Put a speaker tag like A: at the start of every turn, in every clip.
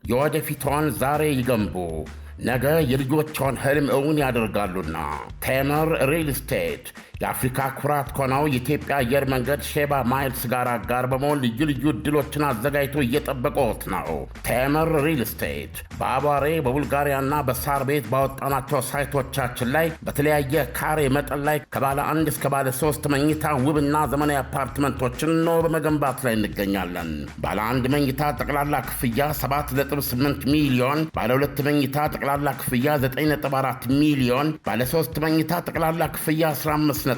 A: የወደፊቷን ዛሬ ይገንቡ፣ ነገ የልጆቿን ህልም እውን ያደርጋሉና ቴምር ሪል ስቴት የአፍሪካ ኩራት ከሆነው የኢትዮጵያ አየር መንገድ ሼባ ማይልስ ጋር አጋር በመሆን ልዩ ልዩ ዕድሎችን አዘጋጅቶ እየጠበቀዎት ነው። ቴምር ሪል ስቴት በአቧሬ በቡልጋሪያና በሳር ቤት ባወጣናቸው ሳይቶቻችን ላይ በተለያየ ካሬ መጠን ላይ ከባለ 1 እስከ ባለ 3 መኝታ ውብና ዘመናዊ አፓርትመንቶችን ነው በመገንባት ላይ እንገኛለን። ባለ 1 መኝታ ጠቅላላ ክፍያ 7.8 ሚሊዮን፣ ባለ 2 መኝታ ጠቅላላ ክፍያ 9.4 ሚሊዮን፣ ባለ 3 መኝታ ጠቅላላ ክፍያ 15.7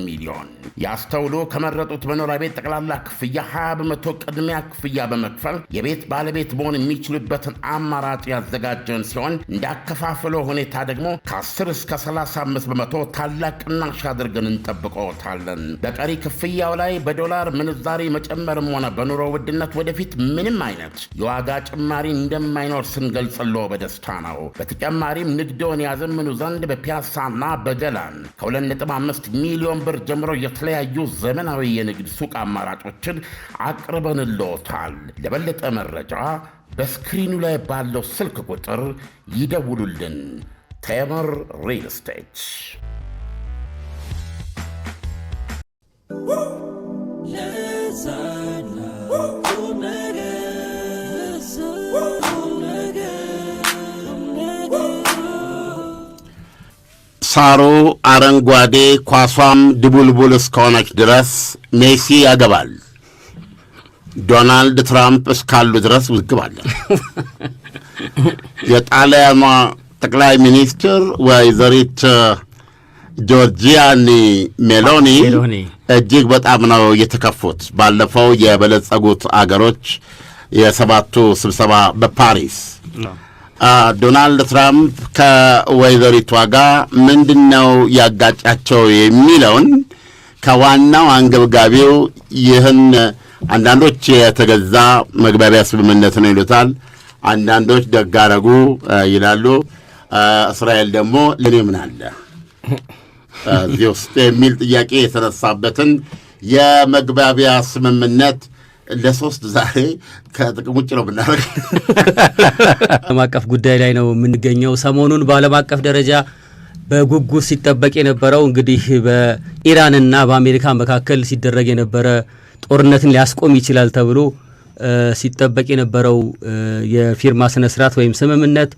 A: ሚሊዮን። ያስተውሉ፣ ከመረጡት መኖሪያ ቤት ጠቅላላ ክፍያ 20% ቅድሚያ ክፍያ በመክፈል የቤት ባለቤት መሆን የሚችሉበትን አማራጭ ያዘጋጀን ሲሆን እንዳከፋፈሎ ሁኔታ ደግሞ ከ10 እስከ 35% ታላቅ ቅናሽ አድርገን እንጠብቀዎታለን። በቀሪ ክፍያው ላይ በዶላር ምንዛሬ መጨመርም ሆነ በኑሮ ውድነት ወደፊት ምንም አይነት የዋጋ ጭማሪ እንደማይኖር ስንገልጽልዎ በደስታ ነው። በተጨማሪም ንግዶን ያዘምኑ ዘንድ በፒያሳና በገላን ከ2.5 ሚሊዮን ብር ጀምሮ የተለያዩ ዘመናዊ የንግድ ሱቅ አማራጮችን አቅርበንልዎታል። ለበለጠ መረጃ በስክሪኑ ላይ ባለው ስልክ ቁጥር ይደውሉልን። ቴምር ሪል ስቴት።
B: ሳሩ አረንጓዴ ኳሷም ድቡልቡል እስከሆነች ድረስ ሜሲ ያገባል። ዶናልድ ትራምፕ እስካሉ ድረስ ውዝግብ አለ። የጣሊያኗ ጠቅላይ ሚኒስትር ወይዘሪት ጆርጂያኒ ሜሎኒ እጅግ በጣም ነው የተከፉት። ባለፈው የበለጸጉት አገሮች የሰባቱ ስብሰባ በፓሪስ ዶናልድ ትራምፕ ከወይዘሪቷ ጋር ምንድነው ያጋጫቸው የሚለውን ከዋናው አንገብጋቢው ይህን አንዳንዶች የተገዛ መግባቢያ ስምምነት ነው ይሉታል፣ አንዳንዶች ደጋረጉ ይላሉ። እስራኤል ደግሞ ለኔ ምን አለ እዚህ ውስጥ የሚል ጥያቄ የተነሳበትን የመግባቢያ ስምምነት ለሶስት ዛሬ ከጥቅም ውጭ ነው ብናደርግ።
C: ዓለም አቀፍ ጉዳይ ላይ ነው የምንገኘው። ሰሞኑን በዓለም አቀፍ ደረጃ በጉጉት ሲጠበቅ የነበረው እንግዲህ በኢራንና በአሜሪካ መካከል ሲደረግ የነበረ ጦርነትን ሊያስቆም ይችላል ተብሎ ሲጠበቅ የነበረው የፊርማ ስነ ስርዓት ወይም ስምምነት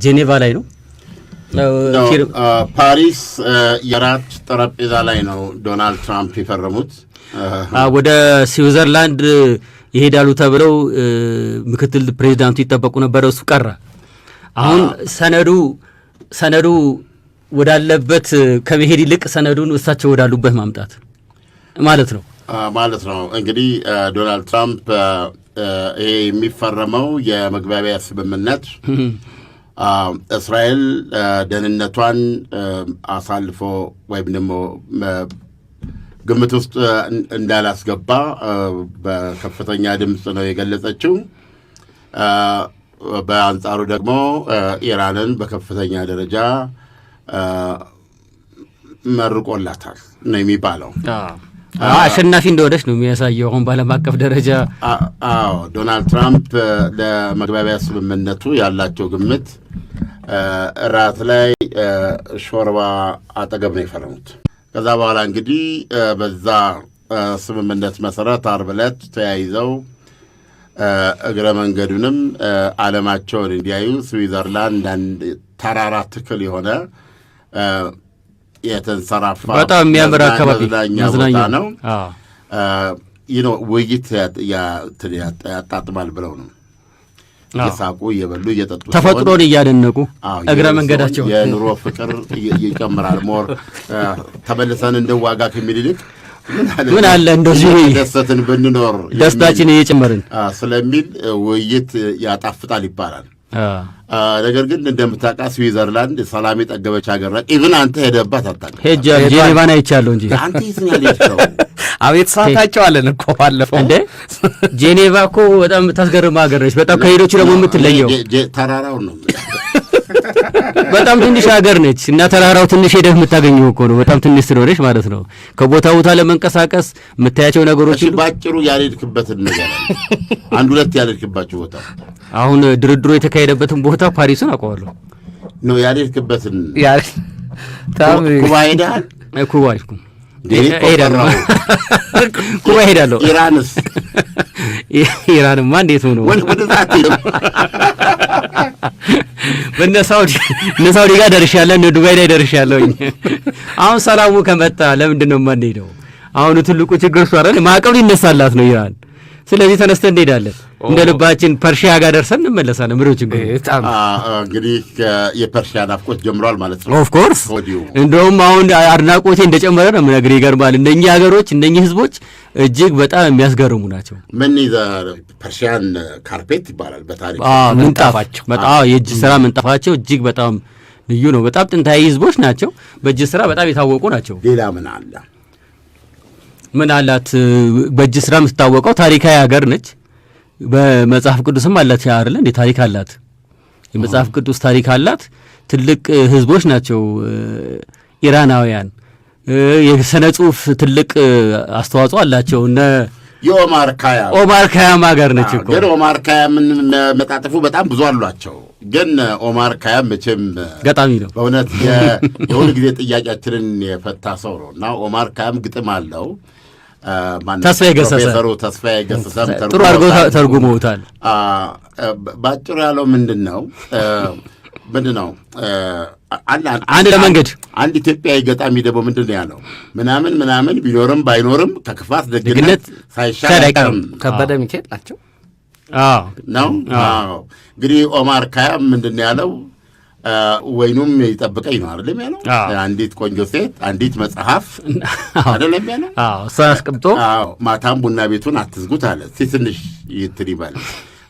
C: ጄኔቫ ላይ ነው።
B: ፓሪስ የራት ጠረጴዛ ላይ ነው ዶናልድ ትራምፕ የፈረሙት።
C: ወደ ስዊዘርላንድ ይሄዳሉ ተብለው ምክትል ፕሬዚዳንቱ ይጠበቁ ነበር። እሱ ቀረ። አሁን ሰነዱ ወዳለበት ከመሄድ ይልቅ ሰነዱን እሳቸው ወዳሉበት ማምጣት ማለት ነው። እንግዲህ
B: ዶናልድ ትራምፕ ይሄ የሚፈረመው የመግባቢያ ስምምነት እስራኤል ደህንነቷን አሳልፎ ወይም ደግሞ ግምት ውስጥ እንዳላስገባ በከፍተኛ ድምፅ ነው የገለጸችው። በአንጻሩ ደግሞ ኢራንን በከፍተኛ ደረጃ መርቆላታል ነው የሚባለው።
C: አሸናፊ እንደሆነች ነው የሚያሳየው አሁን በዓለም አቀፍ ደረጃ።
B: ዶናልድ ትራምፕ ለመግባቢያ ስምምነቱ ያላቸው ግምት እራት ላይ ሾርባ አጠገብ ነው የፈረሙት። ከዛ በኋላ እንግዲህ በዛ ስምምነት መሰረት ዓርብ ዕለት ተያይዘው እግረ መንገዱንም ዓለማቸውን እንዲያዩ ስዊዘርላንድ አንድ ተራራ ትክል የሆነ የተንሰራፋ
C: በጣም የሚያምር አካባቢ
B: መዝናኛ ነው። ውይይት ያጣጥማል ብለው ነው እየሳቁ እየበሉ እየጠጡ
C: ተፈጥሮን እያደነቁ እግረ መንገዳቸው
B: የኑሮ ፍቅር ይጨምራል። ሞር ተመልሰን እንደዋጋ ከሚል ይልቅ
C: ምን አለ እንደዚህ
B: ደስተን ብንኖር
C: ደስታችን እየጨመርን
B: ስለሚል ውይይት ያጣፍጣል ይባላል። ነገር ግን እንደምታውቃ ስዊዘርላንድ ሰላም የጠገበች ሀገር ናት። ኢቭን አንተ ሄደባት አታውቅም።
C: ሄጃለሁ፣ ጄኔቫን አይቻለሁ እንጂ
B: አንተ የትኛው ልጅ ነው?
D: አቤት ሰዓታቸው አለን እኮ ባለፈው
C: እንዴ ጄኔቫ እኮ በጣም የምታስገርም ሀገር ነች። በጣም ከሄዶች ደግሞ የምትለየው
B: ተራራው ነው።
C: በጣም ትንሽ ሀገር ነች እና ተራራው ትንሽ ሄደህ የምታገኘው እኮ ነው። በጣም ትንሽ ስለሆነች ማለት ነው። ከቦታ ቦታ ለመንቀሳቀስ የምታያቸው ነገሮች
B: ሁሉ ባጭሩ ያልሄድክበትን ነገር አንድ ሁለት ያልሄድክባቸው ቦታ
C: አሁን ድርድሮ የተካሄደበትን ቦታ ፓሪስን አውቀዋለሁ
B: ነው ያልሄድክበትን
C: ኩባ ሄደሃል? ኩባ አይኩም ኩባ ሄዳለሁ።
B: ኢራንስ?
C: ኢራንማ እንዴት ሆኖ በእነ ሳውዲ ጋር ደርሻለሁ፣ እነ ዱባይ ላይ ደርሻለሁ። አሁን ሰላሙ ከመጣ ለምንድን ነው የማንሄደው? አሁኑ ትልቁ ችግር እሱ አይደል? ማዕቀብ ሊነሳላት ነው ኢራን። ስለዚህ ተነስተን እንሄዳለን፣ እንደ ልባችን ፐርሺያ ጋር ደርሰን እንመለሳለን። ምሮ ችግር
B: እንግዲህ የፐርሺያ ናፍቆት ጀምሯል ማለት ነው።
C: ኦፍ ኮርስ እንደውም አሁን አድናቆቴ እንደጨመረ ነው የምነግርህ። ይገርማል። እነኚህ ሀገሮች እነኚህ ህዝቦች እጅግ በጣም የሚያስገርሙ ናቸው።
B: ምን ፐርሺያን ካርፔት ይባላል በታሪክ
C: ምንጣፋቸው። በጣም የእጅ ስራ ምንጣፋቸው እጅግ በጣም ልዩ ነው። በጣም ጥንታዊ ህዝቦች ናቸው። በእጅ ስራ በጣም የታወቁ ናቸው።
B: ሌላ ምን አለ?
C: ምን አላት? በእጅ ስራ የምትታወቀው ታሪካዊ ሀገር ነች። በመጽሐፍ ቅዱስም አላት አይደል እንዴ? ታሪክ አላት። የመጽሐፍ ቅዱስ ታሪክ አላት። ትልቅ ህዝቦች ናቸው ኢራናውያን። የስነ ጽሁፍ ትልቅ አስተዋጽኦ አላቸው። እነ
B: የኦማር
C: ካያም ሀገር ነች እኮ።
B: ግን ኦማር ካያምን መጣጥፉ በጣም ብዙ አሏቸው። ግን ኦማር ካያም መቼም
C: ገጣሚ ነው
B: በእውነት የሁሉ ጊዜ ጥያቄያችንን የፈታ ሰው ነው እና ኦማር ካያም ግጥም አለው።
C: ተስፋዬ ገሰሰ ጥሩ አድርገው ተርጉመውታል።
B: ባጭሩ ያለው ምንድን ነው
C: አንድ ለመንገድ
B: አንድ ኢትዮጵያዊ ገጣሚ ደግሞ ምንድን ነው ያለው? ምናምን ቢኖርም ባይኖርም ከክፋት ደግነት ሳይሻል አይቀርም።
D: ከበደ ሚካኤል ናቸው
B: ነው። እንግዲህ ኦማር ካያም ምንድን ነው ያለው? ወይኑም ይጠብቀኝ ነው አይደለም ያለው? አንዲት ቆንጆ ሴት፣ አንዲት መጽሐፍ አይደለም ያለው?
C: እሷን አስቀምጦ
B: ማታም ቡና ቤቱን አትዝጉት አለ። ትንሽ ይትን ይባል።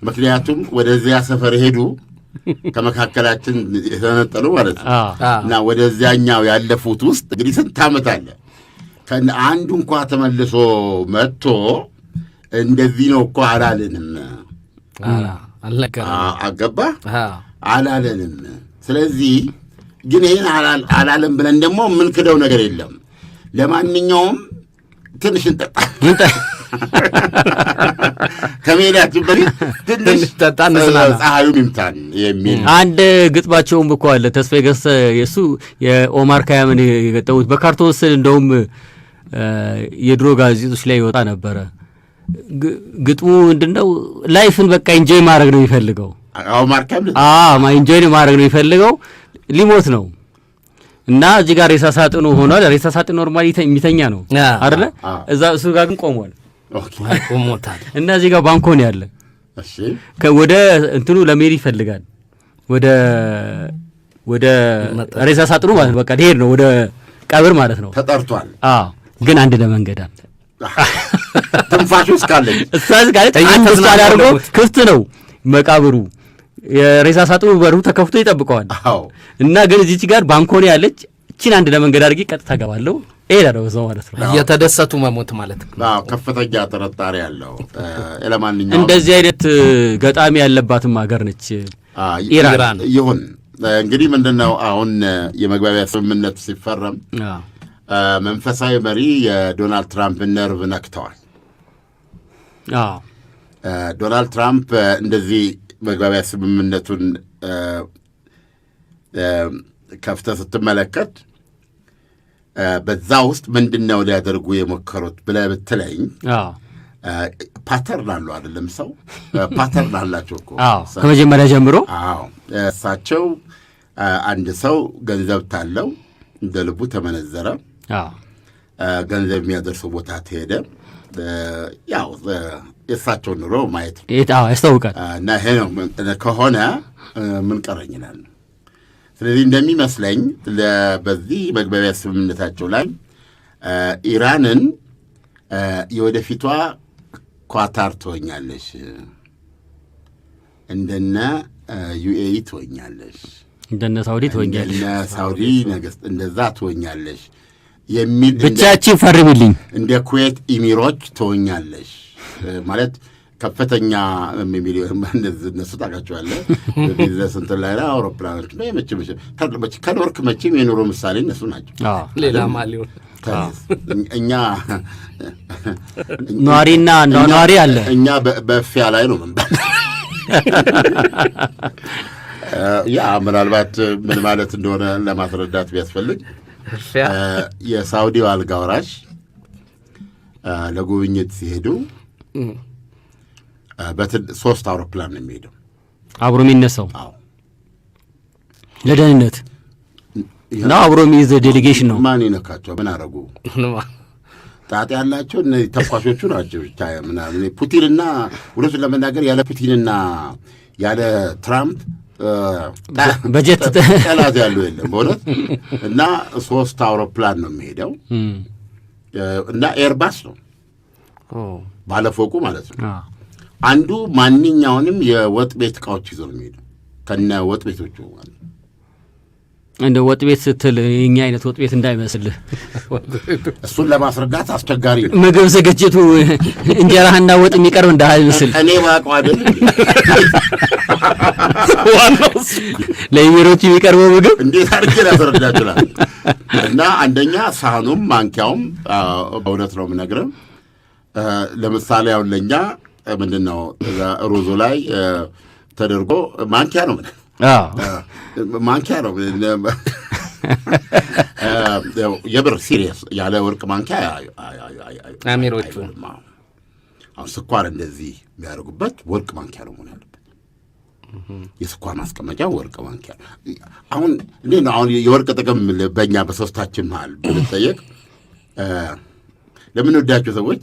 B: ምክንያቱም ወደዚያ ሰፈር ሄዱ ከመካከላችን የተነጠሉ ማለት ነው እና ወደዚያኛው ያለፉት ውስጥ እንግዲህ ስንት ዓመት አለ። አንዱ እንኳ ተመልሶ መጥቶ እንደዚህ ነው እኮ አላለንም። አገባ አላለንም። ስለዚህ ግን ይህን አላለም ብለን ደግሞ የምንክደው ነገር የለም። ለማንኛውም ትንሽ እንጠጣ ከሜዳችን በፊት ትንሽ ፀሐዩ ይምታን የሚል
C: አንድ ግጥማቸውም እኮ አለ። ተስፋዬ ገሰሰ የእሱ የኦማር ካያምን የገጠሙት በካርቶን ስል እንደውም የድሮ ጋዜጦች ላይ ይወጣ ነበረ። ግጥሙ ምንድነው? ላይፍን በቃ ኢንጆይ ማድረግ ነው የሚፈልገው። ኢንጆይ ማድረግ ነው የሚፈልገው። ሊሞት ነው እና እዚህ ጋር ሬሳ ሳጥኑ ሆኗል። ሬሳ ሳጥኑ ኖርማሊ የሚተኛ ነው አይደለ? እዛ እሱ ጋር ግን ቆሟል እና እዚህ ጋር ባንኮን ያለ ወደ እንትኑ ለሜሪ ይፈልጋል። ወደ ሬሳ ሳጥኑ ማለት በቃ ሄድ ነው ወደ ቀብር ማለት ነው።
B: ተጠርቷል።
C: ግን አንድ ለመንገድ አለ።
B: ትንፋሽ እስካለች
C: ክፍት ነው መቃብሩ። የሬሳ ሳጥኑ በሩ ተከፍቶ ይጠብቀዋል እና ግን እዚች ጋር ባንኮኒ ያለች እቺን አንድ ለመንገድ አድርጌ ቀጥታ ገባለሁ እሄዳለሁ በዛው ማለት ነው።
D: እየተደሰቱ መሞት ማለት ነው።
B: ከፍተኛ ጥርጣሬ ያለው ለማንኛውም
C: እንደዚህ አይነት ገጣሚ ያለባትም ሀገር ነች ኢራን።
B: ይሁን እንግዲህ ምንድነው አሁን የመግባቢያ ስምምነት ሲፈረም መንፈሳዊ መሪ የዶናልድ ትራምፕ ነርቭ ነክተዋል። ዶናልድ ትራምፕ እንደዚህ መግባቢያ ስምምነቱን ከፍተህ ስትመለከት በዛ ውስጥ ምንድን ነው ሊያደርጉ የሞከሩት ብለህ ብትለኝ ፓተርን አለው አይደለም? ሰው ፓተርን አላቸው እኮ
C: ከመጀመሪያ ጀምሮ።
B: እሳቸው አንድ ሰው ገንዘብ ታለው እንደ ልቡ ተመነዘረ፣ ገንዘብ የሚያደርሰው ቦታ ተሄደ፣ ያው የእሳቸው ኑሮ ማየት
C: ያስታውቃል።
B: እና ይሄ ነው ከሆነ ምን ቀረኝ ይላል። ስለዚህ እንደሚመስለኝ በዚህ መግባቢያ ስምምነታቸው ላይ ኢራንን የወደፊቷ ኳታር ትሆኛለሽ፣ እንደነ ዩኤኢ ትሆኛለሽ፣
C: እንደነ ሳውዲ ትሆኛለሽ፣
B: እንደነ ሳውዲ ነገስት እንደዛ ትሆኛለሽ የሚል
C: ብቻችን ፈርሚልኝ፣
B: እንደ ኩዌት ኢሚሮች ትሆኛለሽ ማለት ከፍተኛ ሚሊዮን እነሱ ታውቃቸዋለህ። ቢዝነስ እንትን ላይ አውሮፕላኖች ከኖርክ መቼም የኑሮ ምሳሌ እነሱ ናቸው።
D: ሌላ ማሊዮን
B: እኛ
C: ኗሪና ኗሪ አለ።
B: እኛ በእፊያ ላይ ነው ምንባል። ያ ምናልባት ምን ማለት እንደሆነ ለማስረዳት ቢያስፈልግ የሳውዲው አልጋ ወራሽ ለጉብኝት ሲሄዱ 3 አውሮፕላን ነው የሚሄደው
C: አብሮ የሚነሳው ለደህንነት እና አብሮ የሚይዝ ዴሌጌሽን ነው።
B: ማን ይነካቸው? ምን አረጉ? ጣጣ ያላቸው እነዚህ ተኳሾቹ ናቸው። ምናምን ፑቲንና ሁለቱን ለመናገር ያለ ፑቲንና ያለ ትራምፕ
C: በጀት
B: ጠላት ያለው የለም በእውነት። እና 3 አውሮፕላን ነው የሚሄደው እና ኤርባስ ነው ባለፎቁ ማለት ነው። አንዱ ማንኛውንም የወጥ ቤት እቃዎች ይዞ ነው የሚሄደው ከነ ወጥ ቤቶቹ ማለት ነው።
C: እንደ ወጥ ቤት ስትል የኛ አይነት ወጥ ቤት እንዳይመስልህ፣
B: እሱን ለማስረዳት አስቸጋሪ ነው።
C: ምግብ ዝግጅቱ እንጀራህና ወጥ የሚቀርብ እንዳይመስል
B: እኔ ባውቀው አይደል
C: ለኢሚሮቹ የሚቀርበው ምግብ
B: እንዴት አድርጌ ላስረዳችሁ እችላለሁ። እና አንደኛ ሳህኑም ማንኪያውም በእውነት ነው የምነግርህ። ለምሳሌ አሁን ለእኛ ምንድን ነው ሩዙ ላይ ተደርጎ ማንኪያ ነው ማንኪያ ነው የብር ሲሪየስ ያለ ወርቅ ማንኪያ
D: አሚሮቹ
B: አሁን ስኳር እንደዚህ የሚያደርጉበት ወርቅ ማንኪያ ነው መሆን ያለበት። የስኳር ማስቀመጫ ወርቅ ማንኪያ። አሁን እንዴት ነው አሁን የወርቅ ጥቅም በእኛ በሶስታችን መሀል ብንጠየቅ ለምን ወዳቸው ሰዎች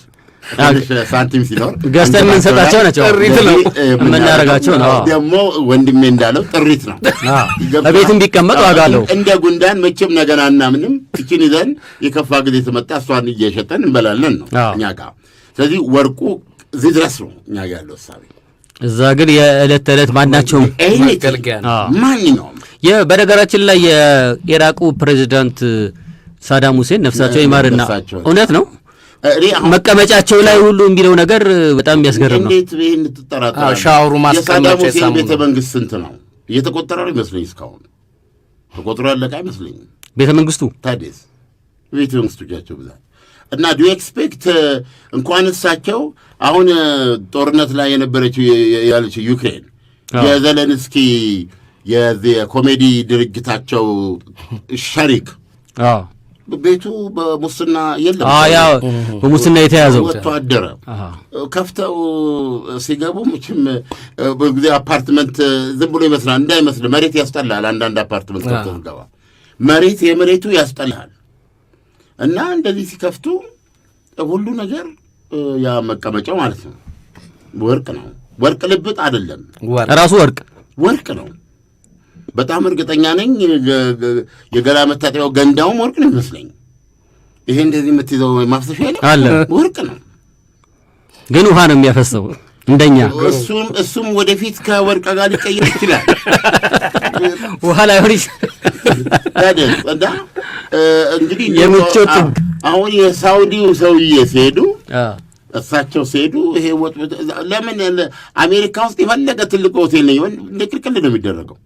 B: ሳንቲም ሲኖር
C: ገዝተን የምንሰጣቸው ናቸው። ጥሪት ነው የምናደርጋቸው ነው።
B: ደግሞ ወንድሜ እንዳለው ጥሪት ነው።
C: በቤትም ቢቀመጥ ዋጋ አለው።
B: እንደ ጉንዳን መቼም ነገናና ምንም እችን ይዘን የከፋ ጊዜ ተመጣ እሷን እየሸጠን እንበላለን ነው እኛ ጋር። ስለዚህ ወርቁ እዚህ ድረስ ነው እኛ ጋር ያለው እሳቤ።
C: እዛ ግን የዕለት ተዕለት ማናቸውም
B: ማንኛውም
C: በነገራችን ላይ የኢራቁ ፕሬዚዳንት ሳዳም ሁሴን ነፍሳቸው ይማርና እውነት ነው መቀመጫቸው ላይ ሁሉ የሚለው ነገር በጣም የሚያስገርም ነው።
B: እንዴት ይሄን ትጠራጠራለህ?
D: ሻወሩ ማስቀመጫ
B: የሳዳም ቤተ መንግስት ስንት ነው? እየተቆጠረ ነው ይመስለኝ። እስካሁን ተቆጥሮ ያለቀ አይመስለኝም
C: ቤተ መንግስቱ።
B: ታዲያስ ቤተ መንግስቶቻቸው ብዛት እና ዱ ኤክስፔክት እንኳን እሳቸው አሁን ጦርነት ላይ የነበረችው ያለችው ዩክሬን የዘለንስኪ የኮሜዲ ድርጅታቸው ሸሪክ ቤቱ በሙስና የለም።
C: ያው በሙስና የተያዘው
B: ወጥቶ አደረ። ከፍተው ሲገቡ ምችም በጊዜ አፓርትመንት ዝም ብሎ ይመስላል እንዳይመስል መሬት ያስጠላል። አንዳንድ አፓርትመንት ከፍተው ሲገባ የመሬቱ ያስጠላል። እና እንደዚህ ሲከፍቱ ሁሉ ነገር ያ መቀመጫው ማለት ነው ወርቅ ነው። ወርቅ ልብጥ አይደለም፣
C: ራሱ
B: ወርቅ ነው። በጣም እርግጠኛ ነኝ የገላ መታጠቢያው ገንዳውም ወርቅ ነው ይመስለኝ። ይሄ እንደዚህ የምትይዘው ማፍሰሻ
C: አለ
B: ወርቅ ነው፣
C: ግን ውሃ ነው የሚያፈሰው እንደኛ።
B: እሱም ወደፊት ከወርቅ ጋር ሊቀየር ይችላል።
C: ውሃ ላይ ሆነ
B: እና እንግዲህ
C: የምቾት
B: አሁን የሳውዲው ሰውዬ ሲሄዱ እሳቸው ሲሄዱ ይሄ ወጥ ለምን አሜሪካ ውስጥ የፈለገ ትልቅ ሆቴል ነው እንደ ቅልቅል ነው የሚደረገው።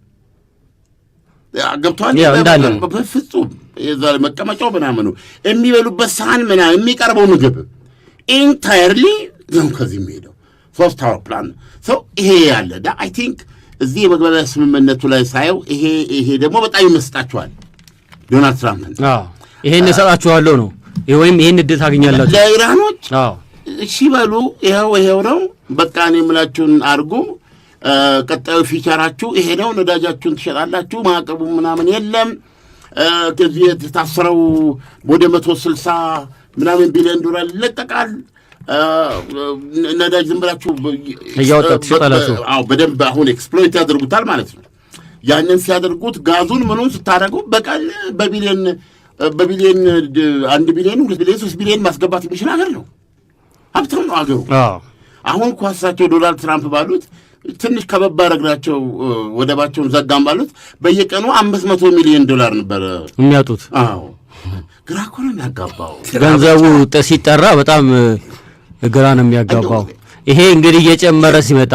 B: ገብቷል
C: እንዳለ
B: በፍጹም የዛ መቀመጫው ምናምኑ የሚበሉበት ሳህን ምናምን የሚቀርበው ምግብ ኢንታየርሊ ነው ከዚህ የሚሄደው 3 አውሮፕላን ሰው ይሄ ያለ አይ ቲንክ እዚህ የመግባቢያ ስምምነቱ ላይ ሳየው ይሄ ደግሞ በጣም ይመስጣቸዋል ዶናልድ ትራምፕን።
C: ይሄን እሰጣችኋለሁ ነው ወይም ይሄን እድል ታገኛላችሁ
B: ለኢራኖች። እሺ በሉ ይሄው ነው በቃ እኔ የምላችሁን አድርጉ። ቀጣዩ ፊቸራችሁ ይሄ ነው። ነዳጃችሁን ትሸጣላችሁ። ማዕቀቡ ምናምን የለም። ከዚህ የታሰረው ወደ 160 ምናምን ቢሊዮን ዶላር ይለቀቃል። ነዳጅ ዝም ብላችሁ
C: እያወጣችሁ ትሸጣላችሁ።
B: በደንብ አሁን ኤክስፕሎይት ያደርጉታል ማለት ነው። ያንን ሲያደርጉት ጋዙን ምኑን ስታደርጉ በቀን በቢሊዮን 1 ቢሊዮን 2 ቢሊዮን 3 ቢሊዮን ማስገባት የሚችል ሀገር ነው። ሀብታም ነው ሀገሩ። አሁን ኳሳቸው ዶናልድ ትራምፕ ባሉት ትንሽ ከበባ ረግናቸው ወደባቸውን ዘጋም ባሉት በየቀኑ 500 ሚሊዮን ዶላር ነበር
C: የሚያጡት።
B: ግራ እኮ ነው የሚያጋባው።
C: ገንዘቡ ሲጠራ በጣም ግራ ነው የሚያጋባው። ይሄ እንግዲህ እየጨመረ ሲመጣ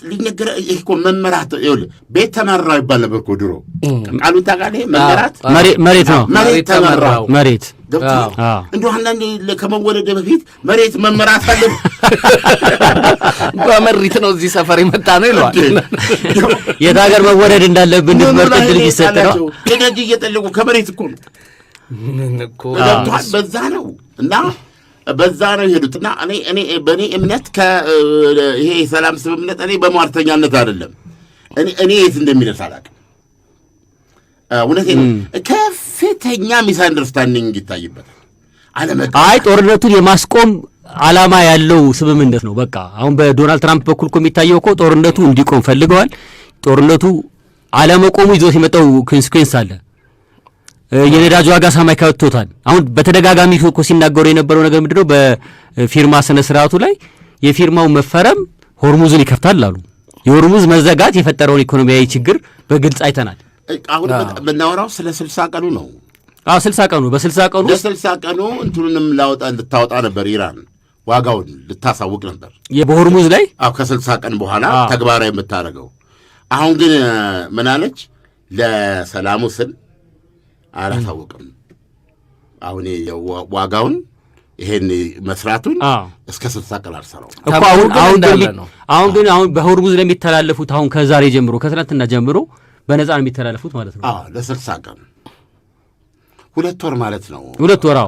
B: ሊነገር እኮ መመራት ይኸውልህ ቤት ተመራው ይባል ነበር እኮ ድሮ ቃሉን ታውቃለህ መመራት
C: መሬት ነው
B: መሬት ተመራው
C: መሬት
B: እንደው አንዳንዴ ከመወለደ በፊት መሬት መመራት አለብህ
D: በመሬት ነው እዚህ ሰፈር የመጣ ነው ይለዋል
C: የት ሀገር መወለድ እንዳለብህ እንድትመርጥ እድል ቢሰጥ ነው
B: ደጅ እየጠለቁ ከመሬት እኮ በዛ ነው እና በዛ ነው የሄዱትና እኔ በእኔ እምነት ይሄ የሰላም ስምምነት እኔ በሟርተኛነት አይደለም እኔ የት እንደሚደርስ አላውቅም እውነቴን ከፍተኛ ሚስ አንደርስታንዲንግ ይታይበታል
C: አይ ጦርነቱን የማስቆም ዓላማ ያለው ስምምነት ነው በቃ አሁን በዶናልድ ትራምፕ በኩል እኮ የሚታየው እኮ ጦርነቱ እንዲቆም ፈልገዋል ጦርነቱ አለመቆሙ ይዞት የመጣው ኮንሲኩዌንስ አለ የነዳጅ ዋጋ ሰማይ ከወጥቶታል አሁን በተደጋጋሚ እኮ ሲናገሩ የነበረው ነገር ምንድነው በፊርማ ስነ ስርዓቱ ላይ የፊርማው መፈረም ሆርሙዝን ይከፍታል አሉ የሆርሙዝ መዘጋት የፈጠረውን ኢኮኖሚያዊ ችግር በግልጽ አይተናል
B: አሁን በእናወራው ስለ 60 ቀኑ ነው
C: 60 ቀኑ
B: በ60 ቀኑ እንትኑንም ልታወጣ ነበር ኢራን ዋጋውን ልታሳውቅ ነበር
C: በሆርሙዝ ላይ
B: ከ60 ቀን በኋላ ተግባራዊ የምታደርገው አሁን ግን ምን አለች ለሰላሙ ስል አላሳወቅም አሁን ዋጋውን ይሄን መስራቱን እስከ 60 ቀን አልሰራው
C: አሁን በሆርሙዝ ለሚተላለፉት አሁን ከዛሬ ጀምሮ ከትናንትና ጀምሮ በነፃ ነው የሚተላለፉት ማለት ነው
B: ለ60 ቀን 2 ወር ማለት ነው
C: 2 ወር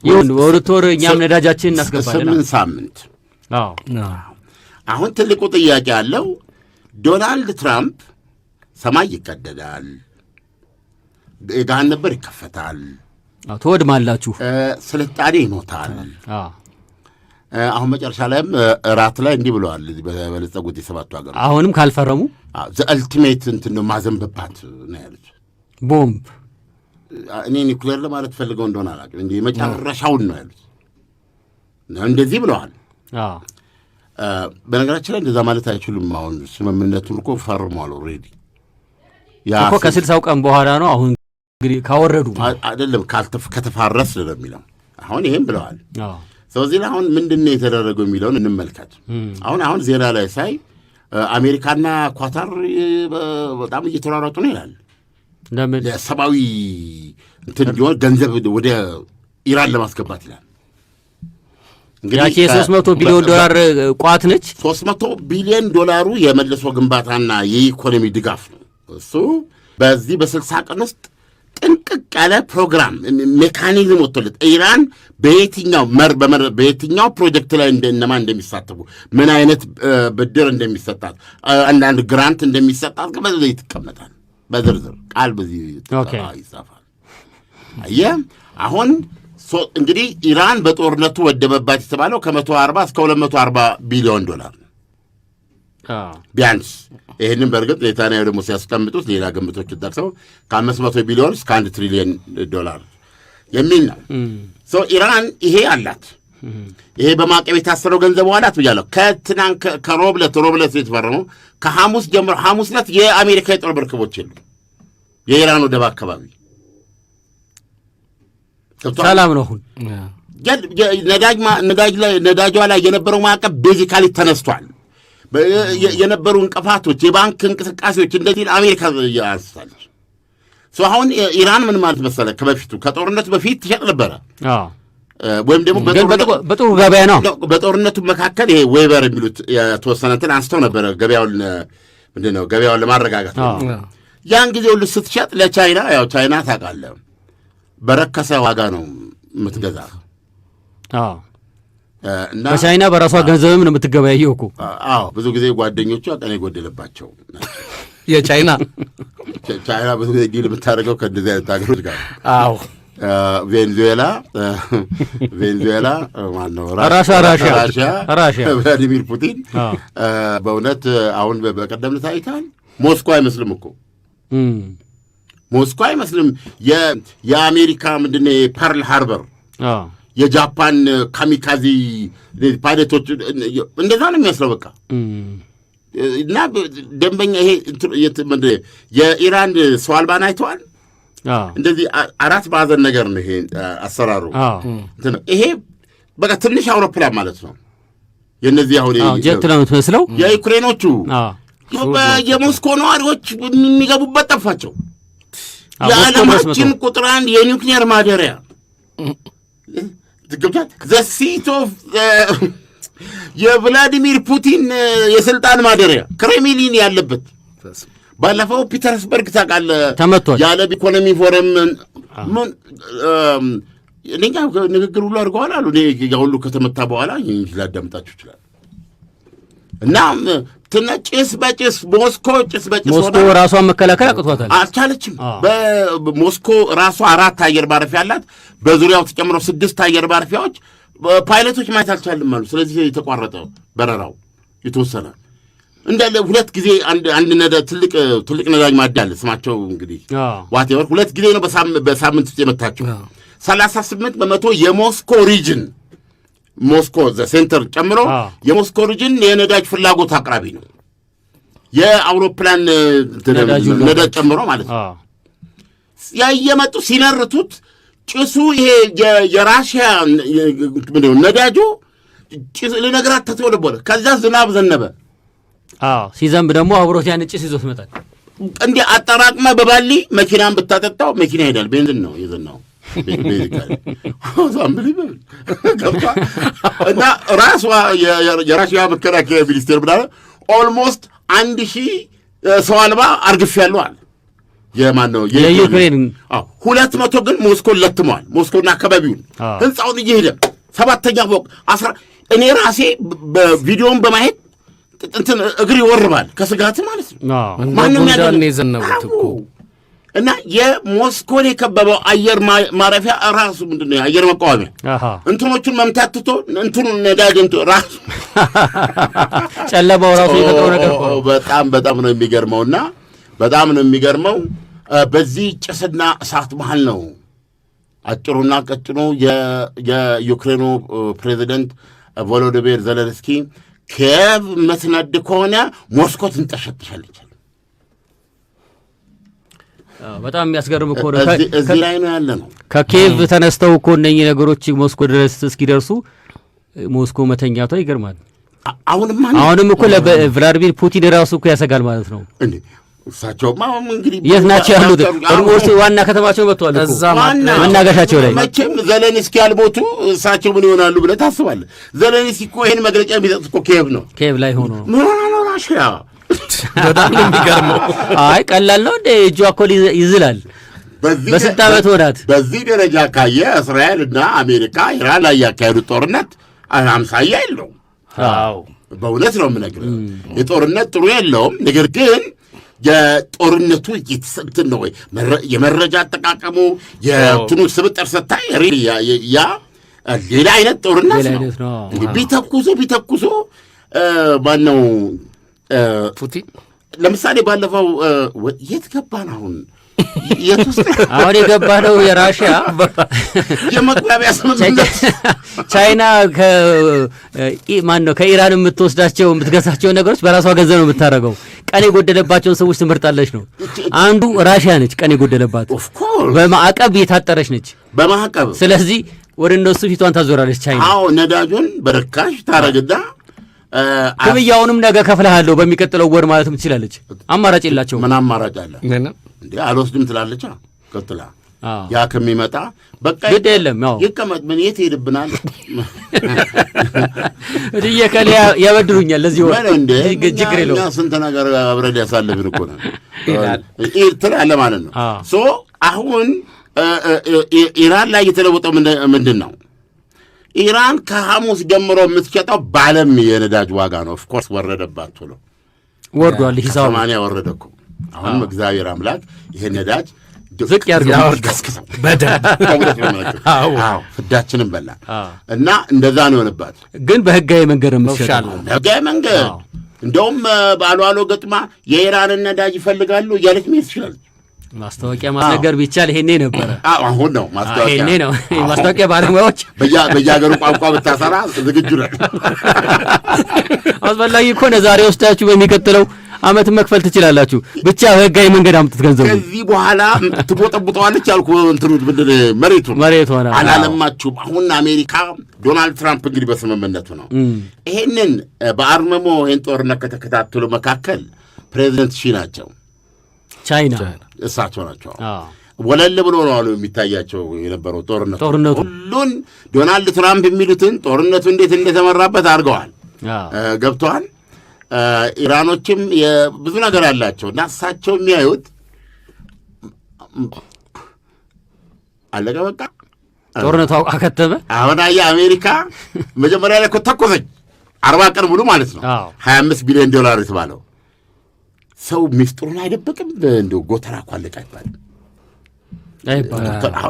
C: ይሁን በሁለት ወር እኛም ነዳጃችን እናስገባለን
B: 8 ሳምንት አሁን ትልቁ ጥያቄ ያለው ዶናልድ ትራምፕ ሰማይ ይቀደዳል ገሃነም በር ይከፈታል
C: ትወድማላችሁ
B: ስልጣኔ ይሞታል አሁን መጨረሻ ላይም ራት ላይ እንዲህ ብለዋል በበለጸጉት የሰባቱ ሀገር
C: አሁንም ካልፈረሙ
B: አልቲሜት እንትን ነው ማዘንበባት ነው ያሉት
C: ቦምብ
B: እኔ ኒውክሌር ለማለት ፈልገው እንደሆነ አላውቅም እንዴ መጨረሻውን ነው ያሉት እንደዚህ ብለዋል በነገራችን ላይ እንደዛ ማለት አይችሉም አሁን ስምምነቱን እኮ ፈርሟል ኦልሬዲ
C: እኮ ከ60 ቀን በኋላ ነው አሁን እንግዲህ ካወረዱ
B: አይደለም ከተፋረስ ነው የሚለው አሁን ይሄን ብለዋል ስለዚህ አሁን ምንድነው የተደረገው የሚለውን እንመልከት አሁን ዜና ላይ ሳይ አሜሪካና ኳታር በጣም እየተሯሯጡ ነው ይላል
C: ለምን
B: ለሰባዊ እንትን ቢሆን ገንዘብ ወደ ኢራን ለማስገባት ይላል
C: እንግዲህ 300 ቢሊዮን ዶላር ቋት ነች
B: 300 ቢሊዮን ዶላሩ የመልሶ ግንባታና የኢኮኖሚ ድጋፍ ነው እሱ በዚህ በ60 ቀን ውስጥ ጥንቅቅ ያለ ፕሮግራም ሜካኒዝም ወጥቶለት ኢራን በየትኛው ፕሮጀክት ላይ እነማን እንደሚሳተፉ ምን አይነት ብድር እንደሚሰጣት አንዳንድ ግራንት እንደሚሰጣት በዚህ ይተቀመጣል በዝርዝር ቃል በዚህ ይጻፋል አየህ አሁን እንግዲህ ኢራን በጦርነቱ ወደመባት የተባለው ከ140 እስከ 240 ቢሊዮን ዶላር ነው ቢያንስ ይሄንን በርግጥ ኔታንያሁ ደግሞ ሲያስቀምጡት ሌላ ግምቶች ደርሰው ከ500 ቢሊዮን እስከ 1 ትሪሊዮን ዶላር የሚል ነው ኢራን ይሄ አላት ይሄ በማዕቀብ የታሰረው ገንዘብ ዋላት ብያለሁ ከሮብለት የተፈረመው ከሐሙስ ጀምሮ ሐሙስ ዕለት የአሜሪካ የጦር መርከቦች የሉ የኢራን ወደብ አካባቢ
C: ሰላም ነው
B: ነዳጇ ላይ የነበረው ማዕቀብ ቤዚካሊ ተነስቷል የነበሩ እንቅፋቶች የባንክ እንቅስቃሴዎች እንደዚህ አሜሪካ ያንስታለች አሁን ኢራን ምን ማለት መሰለህ ከበፊቱ ከጦርነቱ በፊት ትሸጥ ነበረ ወይም ደግሞ
C: በጥሩ ገበያ ነው
B: በጦርነቱ መካከል ይሄ ዌበር የሚሉት የተወሰነትን አንስተው ነበረ ገበያውን ምንድነው ገበያውን ለማረጋጋት ያን ጊዜ ሁሉ ስትሸጥ ለቻይና ያው ቻይና ታውቃለህ በረከሰ ዋጋ ነው የምትገዛ
C: እና በቻይና በራሷ ገንዘብም ነው የምትገበያየው እኮ
B: ብዙ ጊዜ ጓደኞቿ ቀን የጎደለባቸው
D: የቻይና
B: ብዙ ጊዜ ዲል የምታደርገው ከእንደዚህ አይነት ሀገሮች ጋር ቬንዙዌላ ማነው ራሽያ ቭላዲሚር ፑቲን በእውነት አሁን በቀደም ታይታል ሞስኮ አይመስልም እኮ ሞስኮ አይመስልም የአሜሪካ ምንድነው ፐርል ሃርበር የጃፓን ካሚካዚ ፓይለቶች እንደዛ ነው የሚመስለው በቃ እና ደንበኛ ይሄ የኢራን ሰው አልባን አይተዋል እንደዚህ አራት ማዕዘን ነገር ነው ይሄ አሰራሩ ይሄ በቃ ትንሽ አውሮፕላን ማለት ነው የነዚህ አሁን
C: ጀት ነው የምትመስለው
B: የዩክሬኖቹ የሞስኮ ነዋሪዎች የሚገቡበት ጠፋቸው። የዓለማችን ቁጥር 1 የኒውክሊየር ማደሪያ ዘ ሲት ኦፍ የቭላዲሚር ፑቲን የስልጣን ማደሪያ ክሬምሊን ያለበት ባለፈው ፒተርስበርግ ታውቃለህ የዓለም ኢኮኖሚ ፎረም ምን እኔኛ ንግግር ሁሉ አድርገዋል አሉ። እኔ ሁሉ ከተመታ በኋላ ላዳምጣችሁ ይችላል። እና ጭስ በጭስ ሞስኮ
C: ራሷን መከላከል አቅቷታል፣
B: አልቻለችም። በሞስኮ ራሷ 4 አየር ማረፊያ አላት። በዙሪያው ተጨምሮ 6 አየር ማረፊያዎች ፓይለቶች ማየት አልቻልም አሉ። ስለዚህ የተቋረጠ በረራው የተወሰነ እንዳለ 2 ጊዜ አንድ ትልቅ ነዳጅ ማዳል ስማቸው እንግዲህ ዋቴቨር 2 ጊዜ ነው በሳምንት ውስጥ የመታቸው። 38 በመቶ የሞስኮ ሪጅን ሞስኮ ሴንተር ጨምሮ የሞስኮ ሪጅን የነዳጅ ፍላጎት አቅራቢ ነው። የአውሮፕላን ነዳጅ ጨምሮ ማለት ነው። ያየመጡ ሲነርቱት ጭሱ ይሄ የራሽያ ነዳጁ ጭስ ልነግራት ተተወለበለ። ከዛ ዝናብ ዘነበ።
C: ሲዘንብ ደግሞ አብሮት ያን ጭስ ይዞት መጣል።
B: እንዴ አጠራቅመ በባሊ መኪናን ብታጠጣው መኪና ይሄዳል። ቤንዚን ነው የዘናው እና ራሷ የራሽያ መከላከያ ሚኒስቴር ብላለ ኦልሞስት 1000 ሰው አልባ አርግፌያለሁ አለ። የማን ነው
C: የዩክሬን
B: 200 ግን ሞስኮን ለትመዋል። ሞስኮና አካባቢውን ህንፃውን እየሄደ 7ኛ ፎቅ እኔ ራሴ በቪዲዮን በማየት እንትን እግር ይወርባል ከስጋት ማለት ነው።
D: ማንም ያደነ የዘነቡት እኮ
B: እና የሞስኮን የከበበው አየር ማረፊያ ራሱ ምንድነው አየር መቃወሚያ እንትኖቹን መምታትቶ እንትኑን ነዳጅ ራሱ
C: ጨለማው ራሱ የተጠው ነገር
B: በጣም ነው የሚገርመውና በጣም ነው የሚገርመው። በዚህ ጭስና እሳት መሃል ነው አጭሩና ቀጭኑ የዩክሬኑ ፕሬዚደንት ቮሎዲሚር ዜሌንስኪ ኪየቭ መስነድ ከሆነ ሞስኮ ትንጠሸጥሻለች።
C: በጣም የሚያስገርም እኮ ነው።
B: እዚህ ላይ ነው ያለ ነው።
C: ከኪየቭ ተነስተው እኮ እነኚህ ነገሮች ሞስኮ ድረስ እስኪደርሱ ሞስኮ መተኛቷ ይገርማል። አሁንም እኮ ለቭላዲሚር ፑቲን ራሱ እኮ ያሰጋል ማለት ነው።
B: እሳቸውማ እንግዲህ
C: የት ናቸው ያሉት? ኦልሞስት ዋና ከተማቸው መጥተዋል እኮ መናገሻቸው ላይ።
B: መቼም ዜሌንስኪ ያልሞቱ እሳቸው ምን ይሆናሉ ብለህ ታስባለህ? ዜሌንስኪ እኮ ይሄን መግለጫ የሚሰጥ እኮ ኪየቭ ነው።
C: ኪየቭ ላይ ሆኖ
B: ምን ነው ራሽያ
D: በጣም የሚገርመው።
C: አይ ቀላል ነው እንደ እጇ እኮ ይዝላል። በስንት ዓመት ሆናት።
B: በዚህ ደረጃ ካየ እስራኤልና አሜሪካ ኢራን ላይ ያካሄዱት ጦርነት አምሳያ የለውም። በእውነት ነው የምነግርህ። የጦርነት ጥሩ የለውም። ነገር ግን የጦርነቱ እንትን ነው ወይ የመረጃ አጠቃቀሙ የትኑ ስብጥር ስታይ ያ ሌላ አይነት ጦርነት ነው። ቢተኩሱ ማነው
D: ፑቲን
B: ለምሳሌ ባለፈው የት ገባን?
C: አሁን የገባ ነው የራሽያ
B: የመግባቢያ ስምምነት
C: ቻይና ከኢራን የምትወስዳቸው የምትገዛቸው ነገሮች በራሷ ገንዘብ ነው የምታደርገው። ቀን የጎደለባቸውን ሰዎች ትመርጣለች ነው። አንዱ ራሽያ ነች ቀን የጎደለባት፣ በማዕቀብ የታጠረች ነች
B: በማዕቀብ።
C: ስለዚህ ወደ እነሱ ፊቷን ታዞራለች ቻይና።
B: አዎ ነዳጁን በርካሽ ታረግዳ
C: ክብያውንም ነገ ከፍልሃለሁ በሚቀጥለው ወር ማለትም ትችላለች። አማራጭ የላቸው።
B: ምን አማራጭ አለ እንዴ? አልወስድም ትላለች። ቀጥላ ያ ከሚመጣ በቃ
C: ግድ የለም ያው
B: ይቀመጥ። ምን የት ሄድብናል?
C: እዲየ ከለ ያበድሩኛል ለዚህ ወር
B: እንዴ
C: ችግር የለውም።
B: እኛ ስንት ነገር አብረን ያሳለፍን እኮ ነው ትላለህ ማለት ነው። ሶ አሁን ኢራን ላይ የተለወጠው ምንድን ነው? ኢራን ከሐሙስ ጀምሮ የምትሸጠው በዓለም የነዳጅ ዋጋ ነው። ኦፍኮርስ ወረደባት ብሎ
C: ወርዷል። ሂሳብ
B: 80 ወረደ እኮ። አሁንም እግዚአብሔር አምላክ ይሄን ነዳጅ
C: ዝቅ ያርገው
B: ፍዳችንን በላ እና እንደዛ ነው የሆነባት።
C: ግን በህጋዊ መንገድ የምትሸጠው
B: በህጋዊ መንገድ እንደውም ባሏሎ ገጥማ የኢራንን ነዳጅ ይፈልጋሉ እያለች መሄድ ትችላለች።
C: ማስታወቂያ ማስነገር ቢቻል ይሄኔ ነበረ።
B: አሁን ነው ማስታወቂያ
C: ይሄኔ ነው ማስታወቂያ ባለሙያዎች
B: በየሀገሩ ቋንቋ ብታሰራ ዝግጁ ነን።
C: አስፈላጊ እኮ ነው። ዛሬ ወስዳችሁ በሚቀጥለው ዓመት መክፈል ትችላላችሁ፣ ብቻ በህጋዊ መንገድ አምጡት ገንዘቡ።
B: ከዚህ በኋላ ትቦጠቡጠዋለች ያልኩ እንትኑ መሬት ሆነ አላለማችሁም። አሁን አሜሪካ ዶናልድ ትራምፕ እንግዲህ በስምምነቱ ነው ይሄንን በአርመሞ ይሄን ጦርነት ከተከታተሉ መካከል ፕሬዚደንት ሺ ናቸው፣ ቻይና እሳቸው ናቸው። ወለል ብሎ ነው አሉ የሚታያቸው የነበረው ጦርነቱ ሁሉን ዶናልድ ትራምፕ የሚሉትን ጦርነቱ እንዴት እንደተመራበት አድርገዋል፣ ገብተዋል። ኢራኖችም ብዙ ነገር ያላቸው እና እሳቸው የሚያዩት አለቀ በቃ
C: ጦርነቱ አከተመ።
B: አሁን የአሜሪካ መጀመሪያ ላይ ተኮሰች 40 ቀን ሙሉ ማለት ነው 25 ቢሊዮን ዶላር የተባለው ሰው ሚስጥሩን አይደበቅም። እንደው ጎተራ እኮ አለቀ አይባልም።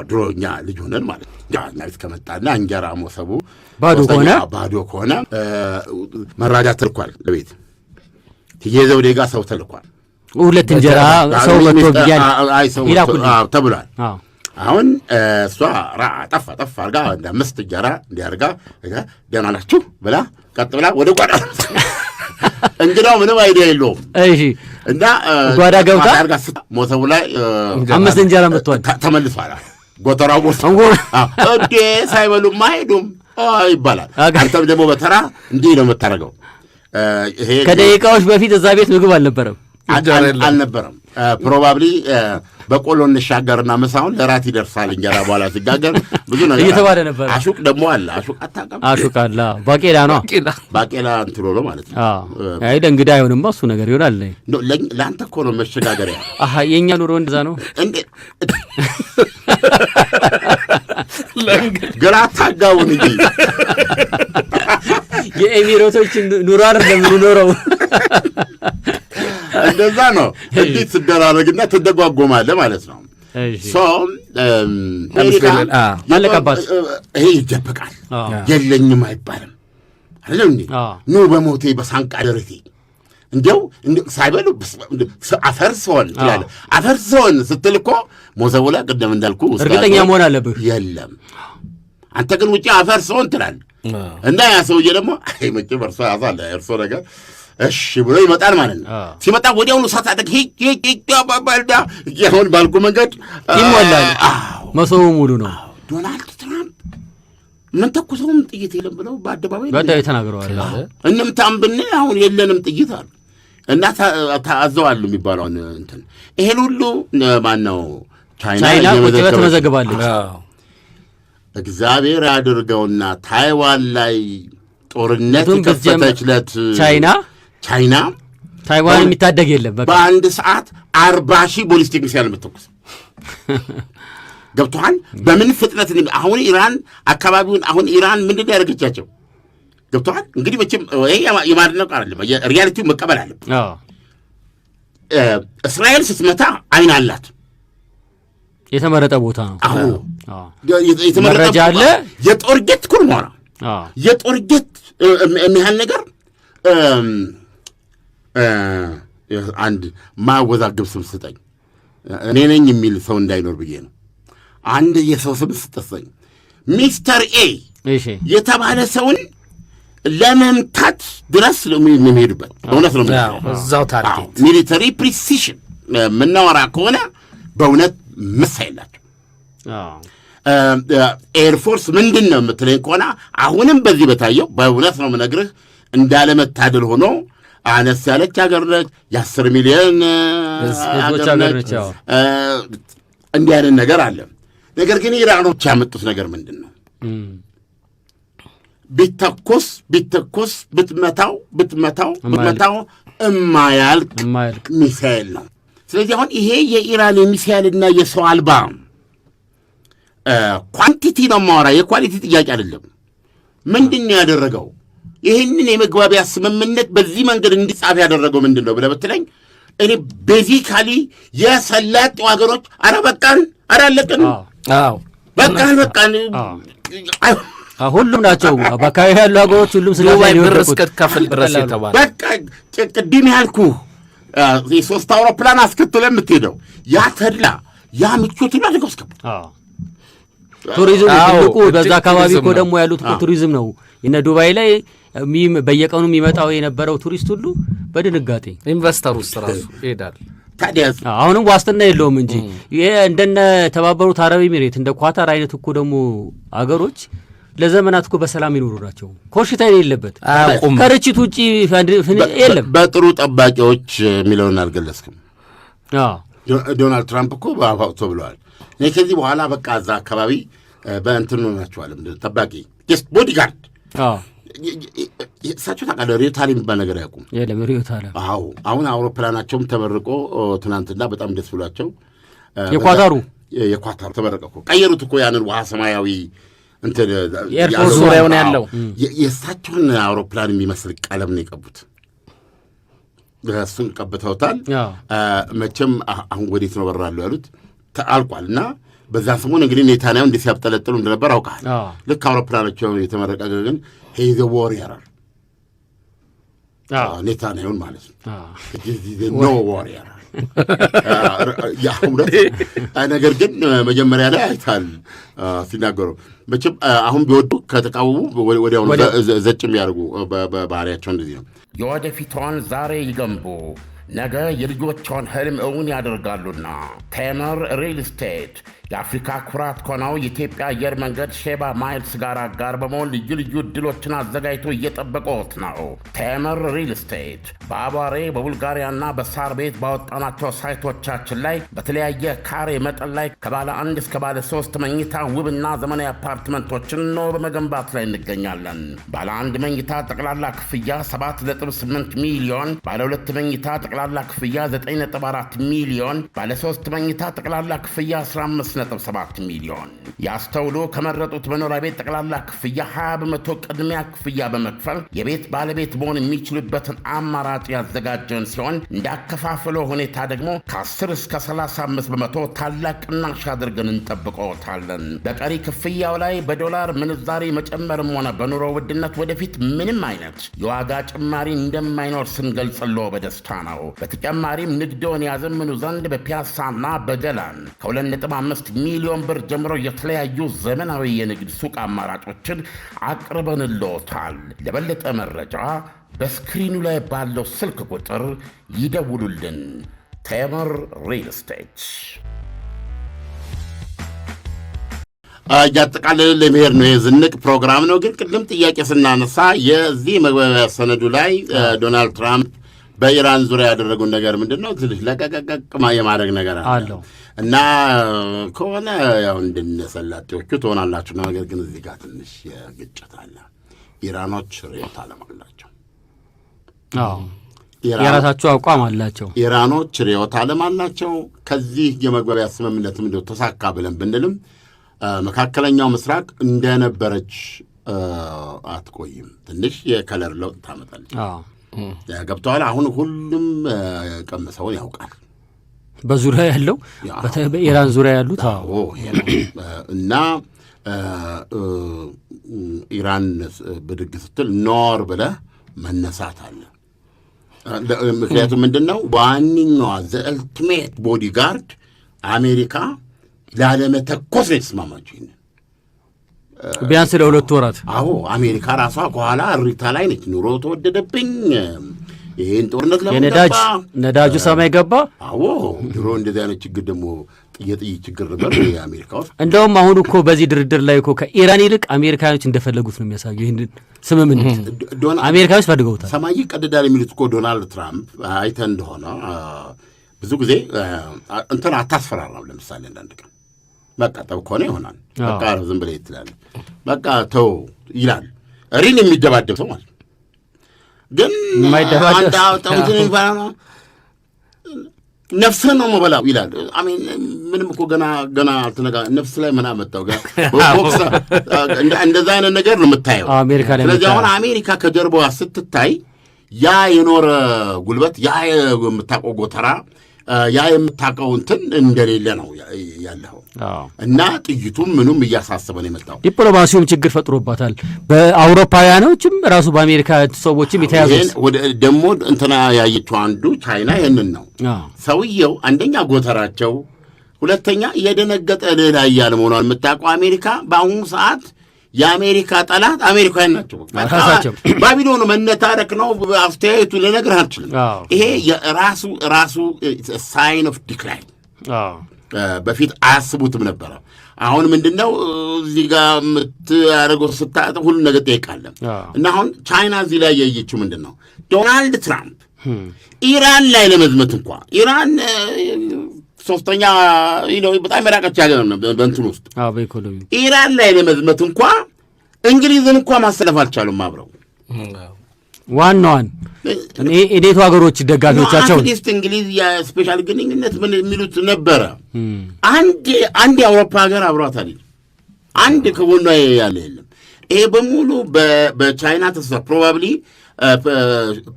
B: ድሮ እኛ ልጅ ሆነን ማለት ነው ቤት ከመጣና እንጀራ ሞሰቡ ባዶ ከሆነ መራጃ ተልኳል ለቤት ትየዘው ደጋ ሰው ተልኳል
C: 2 እንጀራ ሰው መጥቶ ይላኩልኝ
B: ተብሏል። አሁን እሷ ጠፋ አርጋ እንደ 5 እንጀራ እንዲያርጋ ደህና ናችሁ ብላ ቀጥ ብላ ወደ ጓዳ እንግዳው ምንም አይዲያ የለውም።
C: እሺ
B: እና
C: ጓዳ ገብታ
B: አርጋ ሞሰቡ ላይ
C: 5 እንጀራ መጥቷል
B: ተመልሷል። ጎተራው ሞሰቡ እንዴ ሳይበሉም አይሄዱም ይባላል። አንተም ደግሞ በተራ እንዲህ ነው የምታደርገው። ይሄ
C: ከደቂቃዎች በፊት እዛ ቤት ምግብ አልነበረም።
B: ፕሮባብሊ በቆሎ እንሻገርና ምሳውን ለራት ይደርሳል እንጀራ በኋላ ሲጋገር ብዙ ነገር
C: እየተባለ ነበር።
B: አሹቅ ደግሞ አለ። አሹቅ አታውቅም?
C: አሹቅ አለ። ባቄላ ነው
B: ባቄላ እንትሎ ነው ማለት ነው።
C: አይ ለእንግዳ አይሆንም እሱ ነገር ይሆናል።
B: ለአንተ እኮ ነው መሸጋገሪያ።
C: የእኛ ኑሮ እንደዛ ነው
B: እንዴ? ግራ አታጋውን እንጂ
C: የኤሚሬቶች ኑሮ አይደለም የምንኖረው።
B: እንደዛ ነው። እንዴት ትደራረግና ትደጓጎማለህ ማለት ነው።
C: አለቀባት።
B: ይሄ ይደበቃል፣ የለኝም አይባልም አይደል እንዴ? ኑ በሞቴ በሳንቃ ደረቴ እንዲያው ሳይበሉ አፈር ሰውን ትላለህ። አፈር ሰውን ስትል እኮ ሞዘቡ ላይ ቅድም እንዳልኩ
C: እርግጠኛ መሆን አለብህ።
B: የለም አንተ ግን ውጭ አፈር ሰውን ትላለህ እና ያ ሰውዬ ደግሞ አይ መቼ በርሶ ያዛለ እርሶ ነገር እሺ ብሎ ይመጣል ማለት ነው። ሲመጣ ወዲያውኑ ሳታደግ ባባልዳ ይሁን ባልኩ መንገድ
C: ይሞላል። መሶቡ ሙሉ ነው።
B: ዶናልድ ትራምፕ ምን ተኩሰውም ጥይት የለም ብለው በአደባባይ
C: ተናግረዋል።
B: እንምታም ብንል አሁን የለንም ጥይት አሉ እና ታዘዋሉ የሚባለው እንትን ይሄን ሁሉ ማነው ቻይና
C: ተመዘግባለች።
B: እግዚአብሔር ያድርገውና ታይዋን ላይ ጦርነት ከፈተችለት ቻይና
C: ታይዋን የሚታደግ የለም። በቃ
B: በአንድ ሰዓት 40,000 ቦሊስቲክ ሚሳይል የምትተኩስ ገብቶሃል? በምን ፍጥነት አሁን ኢራን አካባቢውን አሁን ኢራን ምንድን ነው ያደረገቻቸው? ገብቶሃል? እንግዲህ መቼም ይሄ የማድነቅ አይደለም፣ ሪያሊቲው መቀበል አለብን። እስራኤል ስትመታ አይን አላት።
C: የተመረጠ ቦታ ነው።
B: የተመረጠ አለ። የጦር ጀት ኩርማራ የጦር ጀት የሚያህል ነገር አንድ ማወዛግብ ስም ስጠኝ፣ እኔ ነኝ የሚል ሰው እንዳይኖር ብዬ ነው። አንድ የሰው ስም ስጠኝ። ሚስተር ኤ የተባለ ሰውን ለመምታት ድረስ የሚሄዱበት እውነት ነው።
D: እዛው ታርጌት
B: ሚሊተሪ ፕሪሲሽን የምናወራ ከሆነ በእውነት ምሳ የላቸው። ኤርፎርስ ምንድን ነው የምትለኝ ከሆነ አሁንም በዚህ በታየው በእውነት ነው የምነግርህ እንዳለመታደል ሆኖ አነስ ያለች ሀገር ነች። የ10 ሚሊዮን ሀገር ነች። እንዲህ አይነት ነገር አለ። ነገር ግን ኢራኖች ያመጡት ነገር ምንድን ነው? ቢተኮስ ብትመታው እማያልቅ ሚሳኤል ነው። ስለዚህ አሁን ይሄ የኢራን የሚሳኤልና የሰው አልባ ኳንቲቲ ነው የማወራ፣ የኳሊቲ ጥያቄ አይደለም። ምንድን ነው ያደረገው? ይህንን የመግባቢያ ስምምነት በዚህ መንገድ እንዲጻፍ ያደረገው ምንድን ነው ብለህ ብትለኝ እኔ ቤዚካሊ የሰላጤው ሀገሮች ኧረ በቃን፣ ኧረ አለቅን፣ በቃን
C: ሁሉም ናቸው በአካባቢ ያሉ ሀገሮች ሁሉም ስለዚህ
D: ከፍል ድረስ የተባለ
B: በቃ ቅድም ያልኩህ የሶስት አውሮፕላን አስከትለ የምትሄደው ያ ተድላ ያ ምቾት ሁሉ አድርገው አስገቡ።
C: ቱሪዝም ትልቁ በዛ አካባቢ እኮ ደግሞ ያሉት ቱሪዝም ነው። እነ ዱባይ ላይ በየቀኑ የሚመጣው የነበረው ቱሪስት ሁሉ በድንጋጤ
D: ኢንቨስተር ውስጥ ራሱ ይሄዳል።
B: ታዲያስ
C: አሁንም ዋስትና የለውም እንጂ ይሄ እንደነ ተባበሩት አረብ ኤሚሬት እንደ ኳታር አይነት እኮ ደግሞ አገሮች ለዘመናት እኮ በሰላም ይኖሩ ናቸው። ኮሽታ የሌለበት ከርችት ውጪ የለም።
B: በጥሩ ጠባቂዎች የሚለውን አልገለጽክም። ዶናልድ ትራምፕ እኮ በአፋውቶ ብለዋል። እኔ ከዚህ በኋላ በቃ እዛ አካባቢ በእንትን ሆናችኋል ጠባቂ ቦዲጋርድ። እሳቸው ታውቃለህ ሪዮት አለም የሚባል ነገር አያውቁም።
C: የለም ሪዮት አለም።
B: አዎ አሁን አውሮፕላናቸውም ተመርቆ ትናንትና በጣም ደስ ብሏቸው የኳታሩ ተመረቀ እኮ ቀየሩት እኮ ያንን ውሃ ሰማያዊ እንትን
D: ኤርፎርስ ዙሪያውን ያለው
B: የእሳቸውን አውሮፕላን የሚመስል ቀለም ነው የቀቡት። እሱን ቀብተውታል። መቼም አሁን ወዴት ነው በራለሁ ያሉት አልቋል። እና በዛ ሰሞን እንግዲህ ኔታንያሁ እንዲህ ሲያብጠለጥሉ እንደነበር አውቃል። ልክ አውሮፕላናቸው የተመረቀ ግን ሄዘ ዋሪየር ኔታንያሁን ማለት ነው ኖ ዋሪየር ነገር ግን መጀመሪያ ላይ አይታል ሲናገሩ መቼም አሁን ቢወዱ ከተቃወሙ ወዲያው ዘጭ የሚያደርጉ በባህሪያቸው እንደዚህ ነው።
A: የወደፊቷን ዛሬ ይገንቡ፣ ነገ የልጆቿን ህልም እውን ያደርጋሉና ቴምር ሪል ስቴት የአፍሪካ ኩራት ከሆነው የኢትዮጵያ አየር መንገድ ሼባ ማይልስ ጋር አጋር በመሆን ልዩ ልዩ ዕድሎችን አዘጋጅቶ እየጠበቁት ነው። ቴምር ሪል ስቴት በአቧሬ በቡልጋሪያና በሳር ቤት ባወጣናቸው ሳይቶቻችን ላይ በተለያየ ካሬ መጠን ላይ ከባለ 1 እስከ ባለ 3 መኝታ ውብና ዘመናዊ አፓርትመንቶችን ነው በመገንባት ላይ እንገኛለን። ባለ 1 መኝታ ጠቅላላ ክፍያ 7.8 ሚሊዮን፣ ባለ 2 መኝታ ጠቅላላ ክፍያ 9.4 ሚሊዮን፣ ባለ 3 መኝታ ጠቅላላ ክፍያ 15.7 ሚሊዮን። ያስተውሉ፣ ከመረጡት መኖሪያ ቤት ጠቅላላ ክፍያ 20% ቅድሚያ ክፍያ በመክፈል የቤት ባለቤት መሆን የሚችሉበትን አማራጭ ያዘጋጀን ሲሆን እንዳከፋፈሎ ሁኔታ ደግሞ ከ10 እስከ 35% ታላቅ ቅናሽ አድርገን እንጠብቅዎታለን። በቀሪ ክፍያው ላይ በዶላር ምንዛሬ መጨመርም ሆነ በኑሮ ውድነት ወደፊት ምንም አይነት የዋጋ ጭማሪ እንደማይኖር ስንገልጽልዎ በደስታ ነው። በተጨማሪም ንግዶን ያዘምኑ ዘንድ በፒያሳና በገላን ከ2.5 ሚሊዮን ብር ጀምሮ የተለያዩ ዘመናዊ የንግድ ሱቅ አማራጮችን አቅርበንልዎታል። ለበለጠ መረጃ በስክሪኑ ላይ ባለው ስልክ ቁጥር ይደውሉልን። ቴምር ሪል ስቴት።
B: እያጠቃለልን ለመሄድ ነው። የዝንቅ ፕሮግራም ነው። ግን ቅድም ጥያቄ ስናነሳ የዚህ መግባቢያ ሰነዱ ላይ ዶናልድ ትራምፕ በኢራን ዙሪያ ያደረጉን ነገር ምንድን ነው? ትንሽ ለቀቀቅማ የማድረግ ነገር አለው እና ከሆነ ያው እንደነሰላጤዎቹ ትሆናላችሁ። ነገር ግን እዚህ ጋር ትንሽ ግጭት አለ። ኢራኖች ርዕዮተ ዓለም አላቸው።
C: የራሳቸው አቋም አላቸው።
B: ኢራኖች ርዕዮተ ዓለም አላቸው። ከዚህ የመግባቢያ ስምምነትም እንደው ተሳካ ብለን ብንልም መካከለኛው ምስራቅ እንደነበረች አትቆይም። ትንሽ የከለር ለውጥ ታመጣለች። ገብተዋል። አሁን ሁሉም ቀምሰውን ያውቃል።
C: በዙሪያ ያለው በኢራን ዙሪያ ያሉት
B: እና ኢራን ብድግ ስትል ኖር ብለህ መነሳት አለ። ምክንያቱም ምንድን ነው ዋነኛዋ ዘልቲሜት ቦዲጋርድ አሜሪካ ላለመተኮስ ነው የተስማማችው።
C: ቢያንስ ለ2 ወራት።
B: አዎ አሜሪካ ራሷ ከኋላ እሪታ ላይ ነች። ኑሮ ተወደደብኝ፣ ይህን ጦርነት
C: ለመነዳጅ ነዳጁ ሰማይ ገባ።
B: አዎ ድሮ እንደዚህ አይነት ችግር ደግሞ የጥይት ችግር ነበር የአሜሪካ ውስጥ።
C: እንደውም አሁን እኮ በዚህ ድርድር ላይ እኮ ከኢራን ይልቅ አሜሪካኖች እንደፈለጉት ነው የሚያሳየው። ይህን ስምምነት አሜሪካኖች ፈልገውታል።
B: ሰማይ ቀደዳል የሚሉት እኮ ዶናልድ ትራምፕ አይተህ እንደሆነ ብዙ ጊዜ እንትን አታስፈራራም። ለምሳሌ አንዳንድ ቀን በቃ ጠብ ከሆነ ይሆናል። በቃ ዝም ብለህ ትላለህ። በቃ ተው ይላል። ሪን የሚደባደብ ሰው ማለት ግን
C: የማይደባደብ
B: ነፍስህን ነው የምበላው ይላል። አሜን ምንም እኮ ገና አልተነጋ ነፍስ ላይ ምን አመጣው ጋር እንደዛ አይነት ነገር ነው የምታየው
C: አሜሪካ ላይ።
B: ስለዚህ አሁን አሜሪካ ከጀርባዋ ስትታይ ያ የኖረ ጉልበት፣ ያ የምታውቀው ጎተራ፣ ያ የምታውቀው እንትን እንደሌለ ነው ያለው እና ጥይቱም ምኑም እያሳሰበን የመጣው
C: ዲፕሎማሲውም ችግር ፈጥሮባታል። በአውሮፓውያኖችም ራሱ በአሜሪካ ሰዎችም የተያዙት
B: ደግሞ እንትና ያየችው አንዱ ቻይና ይህንን ነው። ሰውየው አንደኛ ጎተራቸው፣ ሁለተኛ የደነገጠ ሌላ እያለ መሆኗን የምታውቀው አሜሪካ በአሁኑ ሰዓት የአሜሪካ ጠላት አሜሪካውያን ናቸው። ባቢሎን መነታረክ ነው አስተያየቱ ልነግርህ አልችልም። ይሄ ራሱ ሳይን ኦፍ ዲክላይን። በፊት አያስቡትም ነበረ። አሁን ምንድነው እዚህ ጋር የምታደርገው ስታጠ ሁሉ ነገር ጠይቃለን። እና አሁን ቻይና እዚህ ላይ ያየችው ምንድነው ዶናልድ ትራምፕ ኢራን ላይ ለመዝመት እንኳ ኢራን ሶስተኛ በጣም የራቀች ሀገር ነው በእንትን ውስጥ ኢራን ላይ ለመዝመት እንኳ እንግሊዝን እንኳ ማሰለፍ አልቻሉም። አብረው
C: ዋናዋን የኔቶ ሀገሮች ደጋፊዎቻቸው
B: አትሊስት እንግሊዝ የስፔሻል ግንኙነት ምን የሚሉት ነበረ። አንድ የአውሮፓ ሀገር አብሯታል። አንድ ከጎኗ ያለ የለም። ይሄ በሙሉ በቻይና ተስፋ ፕሮባብሊ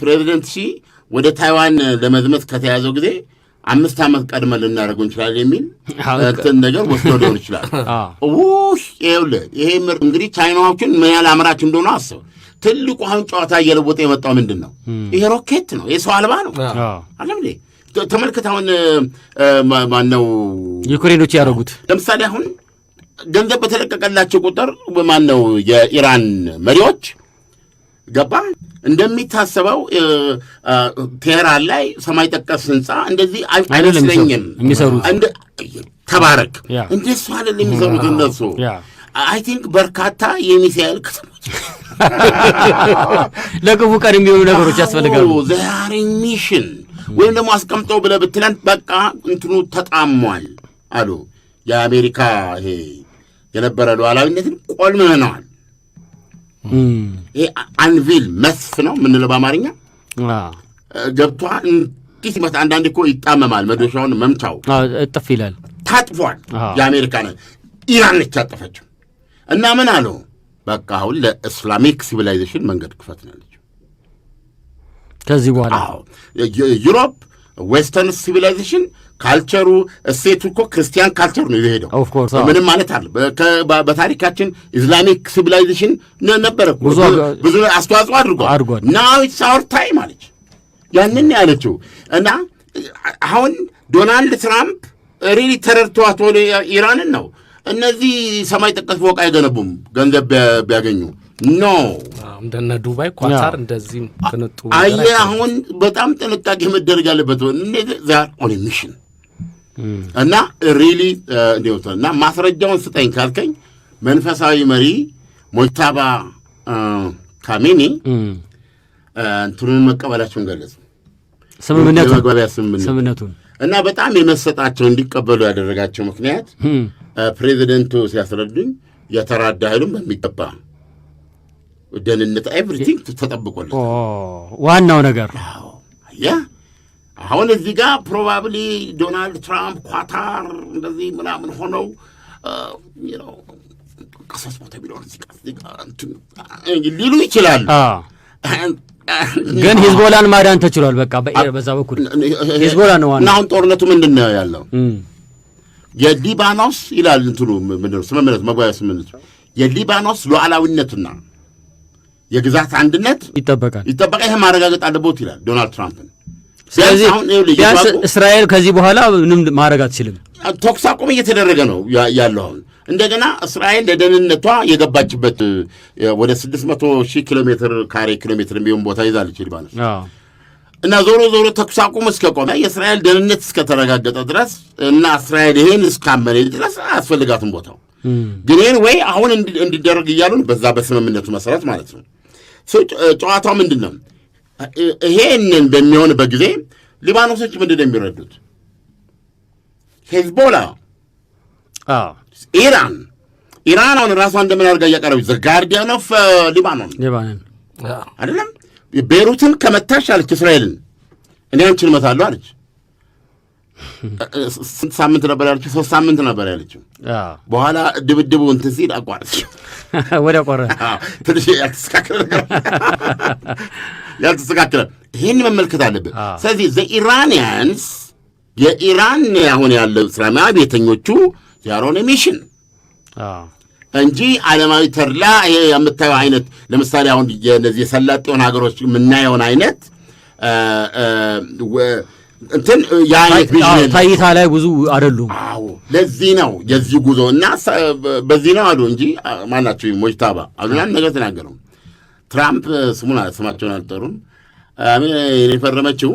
B: ፕሬዚደንት ሺ ወደ ታይዋን ለመዝመት ከተያዘው ጊዜ 5 ዓመት ቀድመን ልናደርገው እንችላለን የሚል እንትን ነገር ወስዶ ሊሆን ይችላል። ይሄ እንግዲህ ቻይናዎችን ምን ያህል አምራች እንደሆነ አስብ። ትልቁ አሁን ጨዋታ እየለወጠ የመጣው ምንድን ነው? ይሄ ሮኬት ነው። የሰው አልባ ነው አለም እንዴ? ተመልከት። አሁን ማነው
C: ዩክሬኖች ያደረጉት? ለምሳሌ
B: አሁን ገንዘብ በተለቀቀላቸው ቁጥር ማነው የኢራን መሪዎች ገባ እንደሚታሰበው ቴህራን ላይ ሰማይ ጠቀስ ህንፃ እንደዚህ አይመስለኝም የሚሰሩት። ተባረክ እንደሱ አይደለም የሚሰሩት እነሱ። አይ ቲንክ በርካታ የሚሳኤል ከተሞች
C: ለክፉ ቀን የሚሆኑ ነገሮች ያስፈልጋሉ።
B: ዛሬ ሚሽን ወይም ደግሞ አስቀምጠው ብለህ ብትለን በቃ እንትኑ ተጣሟል አሉ። የአሜሪካ ይሄ የነበረ ሉዓላዊነትን ቆልምነዋል። ይሄ አንቪል መስፍ ነው ምንለው በአማርኛ ገብቷል። እንዲህ ሲመጣ አንዳንዴ እኮ ይጣመማል መዶሻውን መምቻው
C: እጥፍ ይላል።
B: ታጥፏል። የአሜሪካ ነው ኢራን ነች ያጠፈችው። እና ምን አለው በቃ አሁን ለኢስላሚክ ሲቪላይዜሽን መንገድ ክፈት ነው ያለችው።
C: ከዚህ በኋላ
B: ዩሮፕ ዌስተርን ሲቪላይዜሽን ካልቸሩ እሴቱ እኮ ክርስቲያን ካልቸር ነው የሄደው። ምንም ማለት አለ በታሪካችን ኢስላሚክ ሲቪላይዜሽን ነበረ ብዙ አስተዋጽኦ አድርጓል። ናው ኢትስ አወር ታይም አለች። ያንን ያለችው እና አሁን ዶናልድ ትራምፕ ሪሊ ተረድቷት ወደ ኢራንን ነው። እነዚህ ሰማይ ጠቀስ ፎቅ አይገነቡም ገንዘብ ቢያገኙ ኖ
D: እንደነ ዱባይ ኳታር እንደዚህ ፍንጡ
B: አሁን በጣም ጥንቃቄ መደረግ ያለበት እነዚህ ዛር ኦን ሚሽን እና ሪሊ እና ማስረጃውን ስጠኝ ካልከኝ መንፈሳዊ መሪ ሞጅታባ ካሜኒ እንትኑን መቀበላቸውን ገለጹ።
C: ስምምነቱን እና
B: በጣም የመሰጣቸው እንዲቀበሉ ያደረጋቸው ምክንያት ፕሬዚደንቱ ሲያስረዱኝ የተራዳ ኃይሉም በሚገባ ደህንነት ኤቭሪቲንግ ተጠብቆለት
C: ዋናው ነገር
B: አሁን እዚህ ጋር ፕሮባብሊ ዶናልድ ትራምፕ ኳታር እንደዚህ ምናምን ሆነው ከሶስት ቦታ ቢሆን ሊሉ ይችላሉ።
C: ግን ሂዝቦላን ማዳን ተችሏል። በቃ በዛ በኩል ሂዝቦላ ነው ዋና።
B: አሁን ጦርነቱ ምንድን ነው ያለው? የሊባኖስ ይላል እንትኑ ምንድን ነው ስምምነቱ መግባቢያ ስምምነቱ የሊባኖስ ሉዓላዊነትና የግዛት አንድነት
C: ይጠበቃል።
B: ይሄ ማረጋገጥ አለበት ይላል ዶናልድ ትራምፕ።
C: ስለዚህ ቢያንስ እስራኤል ከዚህ በኋላ ምንም ማድረግ አትችልም።
B: ተኩስ አቁም እየተደረገ ነው ያለው። አሁን እንደገና እስራኤል ለደህንነቷ የገባችበት ወደ 600,000 ኪሎ ሜትር የሚሆን ቦታ ይዛለች ሊባኖስ። እና ዞሮ ተኩስ አቁም እስከቆመ የእስራኤል ደህንነት እስከተረጋገጠ ድረስ እና እስራኤል ይሄን እስካመነ ድረስ አያስፈልጋትም ቦታው። ግን ይሄን ወይ አሁን እንዲደረግ እያሉን በዛ በስምምነቱ መሰረት ማለት ነው። ጨዋታው ምንድን ነው? ይሄንን በሚሆንበት ጊዜ ሊባኖሶች ምንድን ነው የሚረዱት? ሄዝቦላ፣ ኢራን አሁን ራሷ እንደምን አድርጋ እያቀረበች ዘ ጋርዲያን ኦፍ ሊባኖን አይደለም። ቤሩትን ከመታሽ አለች እስራኤልን እኔ አንቺን እመታለሁ አለች። ስንት ሳምንት ነበር ያለችው? 3 ሳምንት ነበር ያለችው። በኋላ ድብድቡ እንትን ሲል አቋረጥችው።
C: ወደ ቆረ
B: ትንሽ ያልተስተካከለ ይሄን መመልከት አለብን። ስለዚህ ዘኢራንያንስ የኢራን አሁን ያለው እስላማዊ ቤተኞቹ ያሮን ሚሽን እንጂ ዓለማዊ ተድላ ይሄ የምታየው አይነት ለምሳሌ አሁን የነዚህ የሰላጤውን ሀገሮች የምናየውን አይነት እንትን ያይት ቪዥን
C: ታይታ ላይ ብዙ አይደሉም።
B: አዎ ለዚህ ነው የዚህ ጉዞ እና በዚህ ነው አሉ እንጂ ማናቸው ሞጅታባ አሉና ነገር ተናገሩ። ትራምፕ ስማቸውን አልጠሩም። የፈረመችው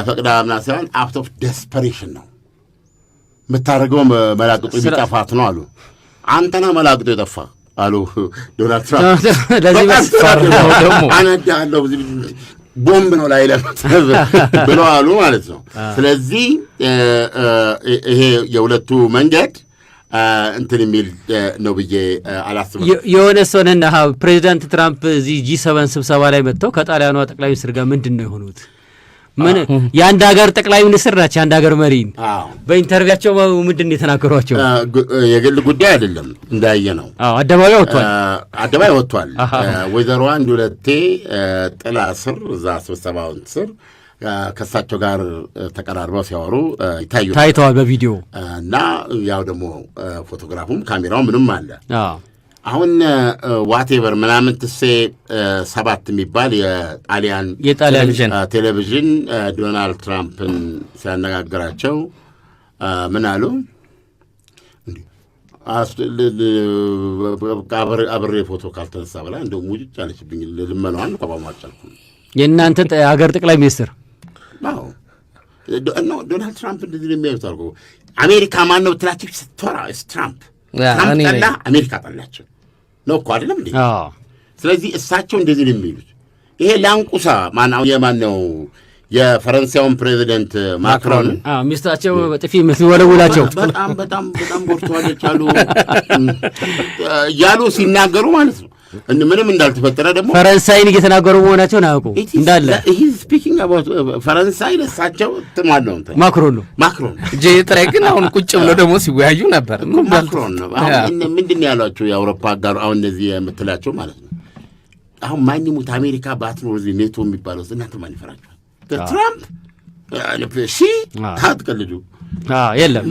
B: ፈቅዳ ምናምን ሳይሆን አውት ኦፍ ዴስፐሬሽን ነው የምታደርገው መላቅጡ ቢጠፋት ነው አሉ። አንተና መላቅጡ የጠፋ አሉ ዶናልድ ትራምፕ። ለዚህ መስፈርተው ደግሞ አነዳለሁ ቦምብ ነው ላይ ለምትብ ብለው አሉ ማለት ነው። ስለዚህ ይሄ የሁለቱ መንገድ እንትን የሚል ነው ብዬ አላስብም።
C: የሆነ ሰውነና ፕሬዚዳንት ትራምፕ እዚህ G7 ስብሰባ ላይ መጥተው ከጣሊያኗ ጠቅላይ ሚኒስትር ጋር ምንድን ነው የሆኑት? ምን የአንድ ሀገር ጠቅላይ ሚኒስትር ናቸው፣ የአንድ ሀገር መሪን በኢንተርቪያቸው ምንድን ነው የተናገሯቸው?
B: የግል ጉዳይ አይደለም እንዳየ ነው። አደባባይ ወጥቷል። ወይዘሮ አንድ ሁለቴ ጥላ ስር እዛ ስብሰባውን ስር ከእሳቸው ጋር ተቀራርበው ሲያወሩ
C: ታይተዋል በቪዲዮ
B: እና ያው ደግሞ ፎቶግራፉም ካሜራው ምንም አለ። አሁን ዋቴቨር ምናምን ትሴ 7 የሚባል የጣሊያን ቴሌቪዥን ዶናልድ ትራምፕን ሲያነጋግራቸው ምን አሉ? አብሬ ፎቶ ካልተነሳ በላ እንደው ሙጭጭ አለችብኝ። ልመናዋን ተቋሙ አልቻልኩም።
C: የእናንተ ሀገር ጠቅላይ ሚኒስትር
B: ዶናልድ ትራምፕ እንደዚህ ነው የሚያዩት። አልኩ አሜሪካ ማን ነው ብትላቸው ስትወራ ትራምፕ ጠላ አሜሪካ ጠላቸው ነው እኮ አይደለም እንዴ? ስለዚህ እሳቸው እንደዚህ ነው የሚሉት። ይሄ ላንቁሳ የማን ነው? የፈረንሳዩን ፕሬዚደንት ማክሮን
C: ሚስታቸው በጥፊ የምትወለውላቸው
B: በጣም ጎድተዋለች አሉ እያሉ ሲናገሩ ማለት ነው። ምንም እንዳልተፈጠረ ደግሞ
C: ፈረንሳይን እየተናገሩ መሆናቸውን አያውቁ እንዳለ
B: ስፒኪንግ አባውት ፈረንሳይ ለሳቸው ትማል ነው
C: ማክሮን
D: ጄጥሬ ግን አሁን ቁጭ ብሎ ደግሞ ሲወያዩ ነበር።
B: ማክሮን ነው አሁን ምንድን ነው ያሏቸው? የአውሮፓ አጋሩ አሁን እነዚህ የምትላቸው ማለት ነው። አሁን ማን ይሙት አሜሪካ ባትኖር እዚህ ኔቶ የሚባለው እናንተ ማን ይፈራቸዋል? ትራምፕ ታትቀልዱ
C: የለም።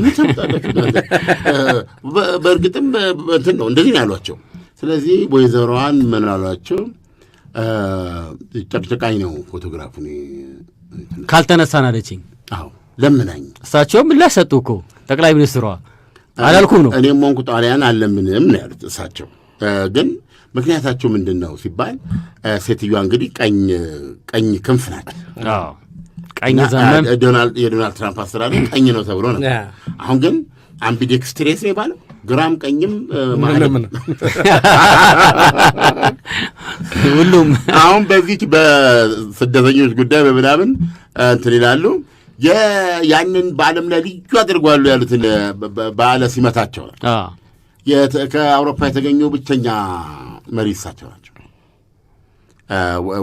B: በእርግጥም እንትን ነው እንደዚህ ነው ያሏቸው። ስለዚህ ወይዘሮዋን ምን አሏቸው? ጨቅጨቃኝ ነው ፎቶግራፉን
C: ካልተነሳን አለችኝ።
B: አዎ ለምናኝ።
C: እሳቸውም ምላሽ ሰጡ እኮ ጠቅላይ ሚኒስትሯ አላልኩም ነው።
B: እኔም ሆንኩ ጣሊያን አለምንም ነው ያሉት እሳቸው። ግን ምክንያታቸው ምንድን ነው ሲባል ሴትዮዋ እንግዲህ ቀኝ ክንፍ ናት።
C: ቀኝ ዘመን
B: የዶናልድ ትራምፕ አስተዳደር ቀኝ ነው ተብሎ ነው። አሁን ግን አምቢዴክስትሬስ ነው የባለው ግራም ቀኝም ማለት
C: ሁሉም
B: አሁን በዚህ በስደተኞች ጉዳይ በምናምን እንትን ይላሉ። ያንን በዓለም ላይ ልዩ አድርጓሉ ያሉትን በዓለ ሲመታቸው ከአውሮፓ የተገኙ ብቸኛ መሪ እሳቸው ናቸው።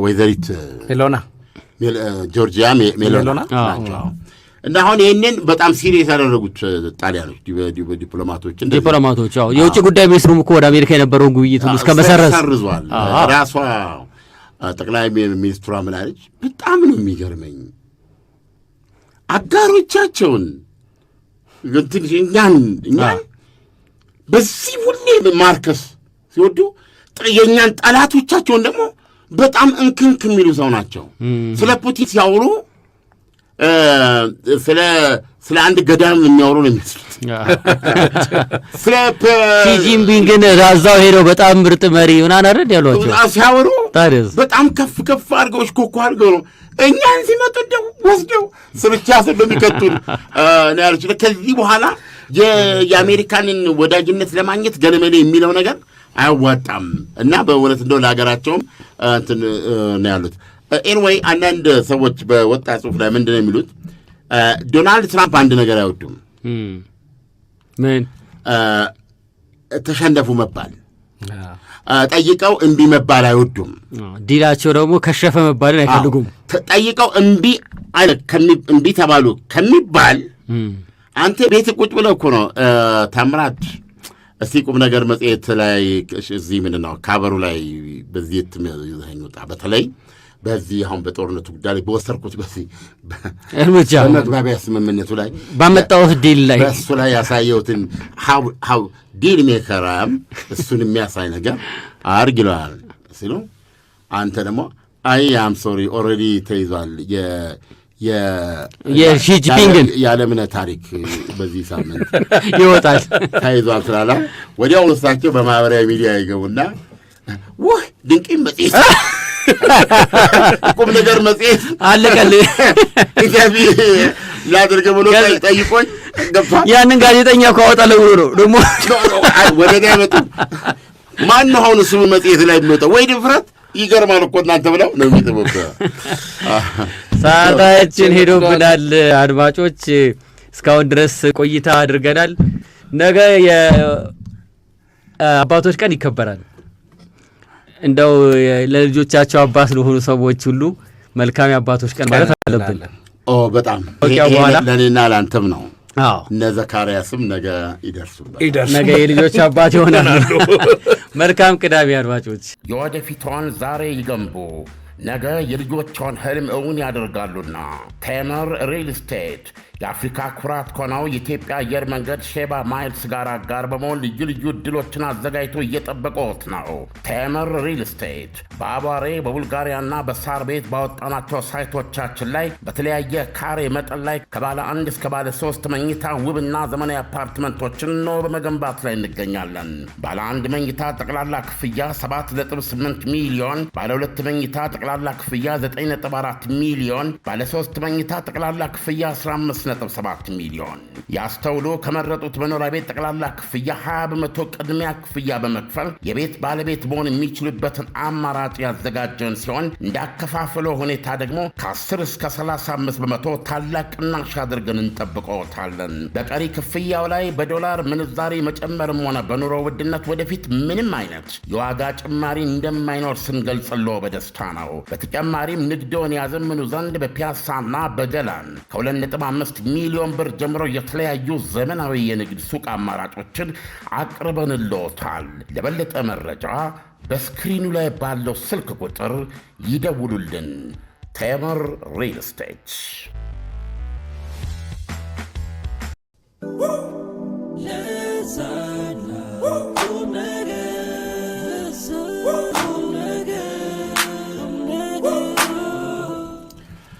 B: ወይዘሪት ጆርጂያ ሜሎና ናቸው። እና አሁን ይህንን በጣም ሲሪየስ ያደረጉት ጣሊያኖች ዲፕሎማቶች
C: የውጭ ጉዳይ ሚኒስትሩም እኮ ወደ አሜሪካ የነበረውን ጉብይት ሁሉ እስከ መሰረዝ
B: ሰርዟል። ራሷ ጠቅላይ ሚኒስትሯ ምን አለች? በጣም ነው የሚገርመኝ አጋሮቻቸውን ትንሽ እኛን በዚህ ሁሌ ማርከስ ሲወዱ የእኛን ጠላቶቻቸውን ደግሞ በጣም እንክንክ የሚሉ ሰው ናቸው። ስለ ፑቲን ሲያወሩ ስለ አንድ ገዳም የሚያወሩ ነው የሚመስሉት። ስለ
C: ሺጂንፒንግን ራዛው ሄደው በጣም ምርጥ መሪ ምናምን አይደል ያሏቸው
B: ሲያወሩ በጣም ከፍ አድርገው ሽኮኮ አድርገው ነው እኛን ሲመጡ ደው ወስደው ስርቻ ስለሚከቱን ነው ያሉት። ከዚህ በኋላ የአሜሪካንን ወዳጅነት ለማግኘት ገለመሌ የሚለው ነገር አያዋጣም እና በእውነት እንደው ለሀገራቸውም እንትን ነው ያሉት። ኤንዌይ አንዳንድ ሰዎች በወጣ ጽሑፍ ላይ ምንድን ነው የሚሉት? ዶናልድ ትራምፕ አንድ ነገር አይወዱም።
C: ምን?
B: ተሸነፉ መባል፣ ጠይቀው እምቢ መባል አይወዱም።
C: ዲላቸው ደግሞ ከሸፈ መባልን አይፈልጉም።
B: ጠይቀው እምቢ ተባሉ ከሚባል አንተ ቤት ቁጭ ብለህ እኮ ነው ታምራት እስቲ ቁም ነገር መጽሔት ላይ እዚህ ምንድን ነው ካበሩ ላይ በዚህ ይዘኸኝ ወጣ። በተለይ በዚህ አሁን በጦርነቱ ጉዳይ ላይ በወሰድኩት በዚህ
C: እርምጃ
B: በመግባቢያ ስምምነቱ ላይ
C: ባመጣሁት ዲል ላይ
B: በእሱ ላይ ያሳየሁትን ሀው ዲል ሜከራም እሱን የሚያሳይ ነገር አርግ ይለዋል ሲሉ አንተ ደግሞ አይ አም ሶሪ ኦልሬዲ ተይዟል
C: የሺጂፒንግን
B: የዓለምነ ታሪክ በዚህ ሳምንት
C: ይወጣል
B: ታይዟል ስላላ ወዲያው እሳቸው በማህበራዊ ሚዲያ ይገቡና ውህ ድንቅም መጽሔት ቁም ነገር መጽሔት
C: አለቀል
B: ኢንተርቪው ላድርግ ብሎ ጠይቆኝ ገብቷል።
C: ያንን ጋዜጠኛ እኮ አወጣለሁ ብሎ ነው ደግሞ
B: ወደ እኔ መጡ። ማን ነው አሁን እሱ መጽሔት ላይ የሚወጣው? ወይ ድፍረት! ይገርማል እኮ እናንተ ብለው ነው የሚጥቡት።
C: ሰዓታችን ሄዶብናል። አድማጮች እስካሁን ድረስ ቆይታ አድርገናል። ነገ የአባቶች ቀን ይከበራል። እንደው ለልጆቻቸው አባት ለሆኑ ሰዎች ሁሉ መልካም የአባቶች ቀን ማለት አለብን።
B: በጣም ለእኔና ለአንተም ነው። እነ ዘካርያስም ነገ ይደርሱበት፣
C: ነገ የልጆች አባት ይሆናሉ። መልካም ቅዳሜ አድማጮች።
A: የወደፊቷን ዛሬ ይገንቡ፣ ነገ የልጆቿን ህልም እውን ያደርጋሉና ቴምር ሪል ስቴት የአፍሪካ ኩራት ከሆነው የኢትዮጵያ አየር መንገድ ሼባ ማይልስ ጋር አጋር በመሆን ልዩ ልዩ ዕድሎችን አዘጋጅቶ እየጠበቀዎት ነው። ቴምር ሪል ስቴት በአቧሬ በቡልጋሪያና በሳር ቤት ባወጣናቸው ሳይቶቻችን ላይ በተለያየ ካሬ መጠን ላይ ከባለ 1 እስከ ባለ 3 መኝታ ውብና ዘመናዊ አፓርትመንቶችን ነው በመገንባት ላይ እንገኛለን። ባለ 1 መኝታ ጠቅላላ ክፍያ 7.8 ሚሊዮን፣ ባለ 2 መኝታ ጠቅላላ ክፍያ 9.4 ሚሊዮን፣ ባለ 3 መኝታ ጠቅላላ ክፍያ 15.7 ሚሊዮን። ያስተውሉ፣ ከመረጡት መኖሪያ ቤት ጠቅላላ ክፍያ 20% ቅድሚያ ክፍያ በመክፈል የቤት ባለቤት መሆን የሚችሉበትን አማራጭ ያዘጋጀን ሲሆን እንዳከፋፈሎ ሁኔታ ደግሞ ከ10 እስከ 35% ታላቅ ቅናሽ አድርገን እንጠብቀዎታለን። በቀሪ ክፍያው ላይ በዶላር ምንዛሬ መጨመርም ሆነ በኑሮ ውድነት ወደፊት ምንም አይነት የዋጋ ጭማሪ እንደማይኖር ስንገልጽሎ በደስታ ነው። በተጨማሪም ንግዶን ያዘምኑ ዘንድ በፒያሳና በገላን ከ2.5 ሚሊዮን ብር ጀምሮ የተለያዩ ዘመናዊ የንግድ ሱቅ አማራጮችን አቅርበንልዎታል። ለበለጠ መረጃ በስክሪኑ ላይ ባለው ስልክ ቁጥር ይደውሉልን። ቴምር ሪል ስቴት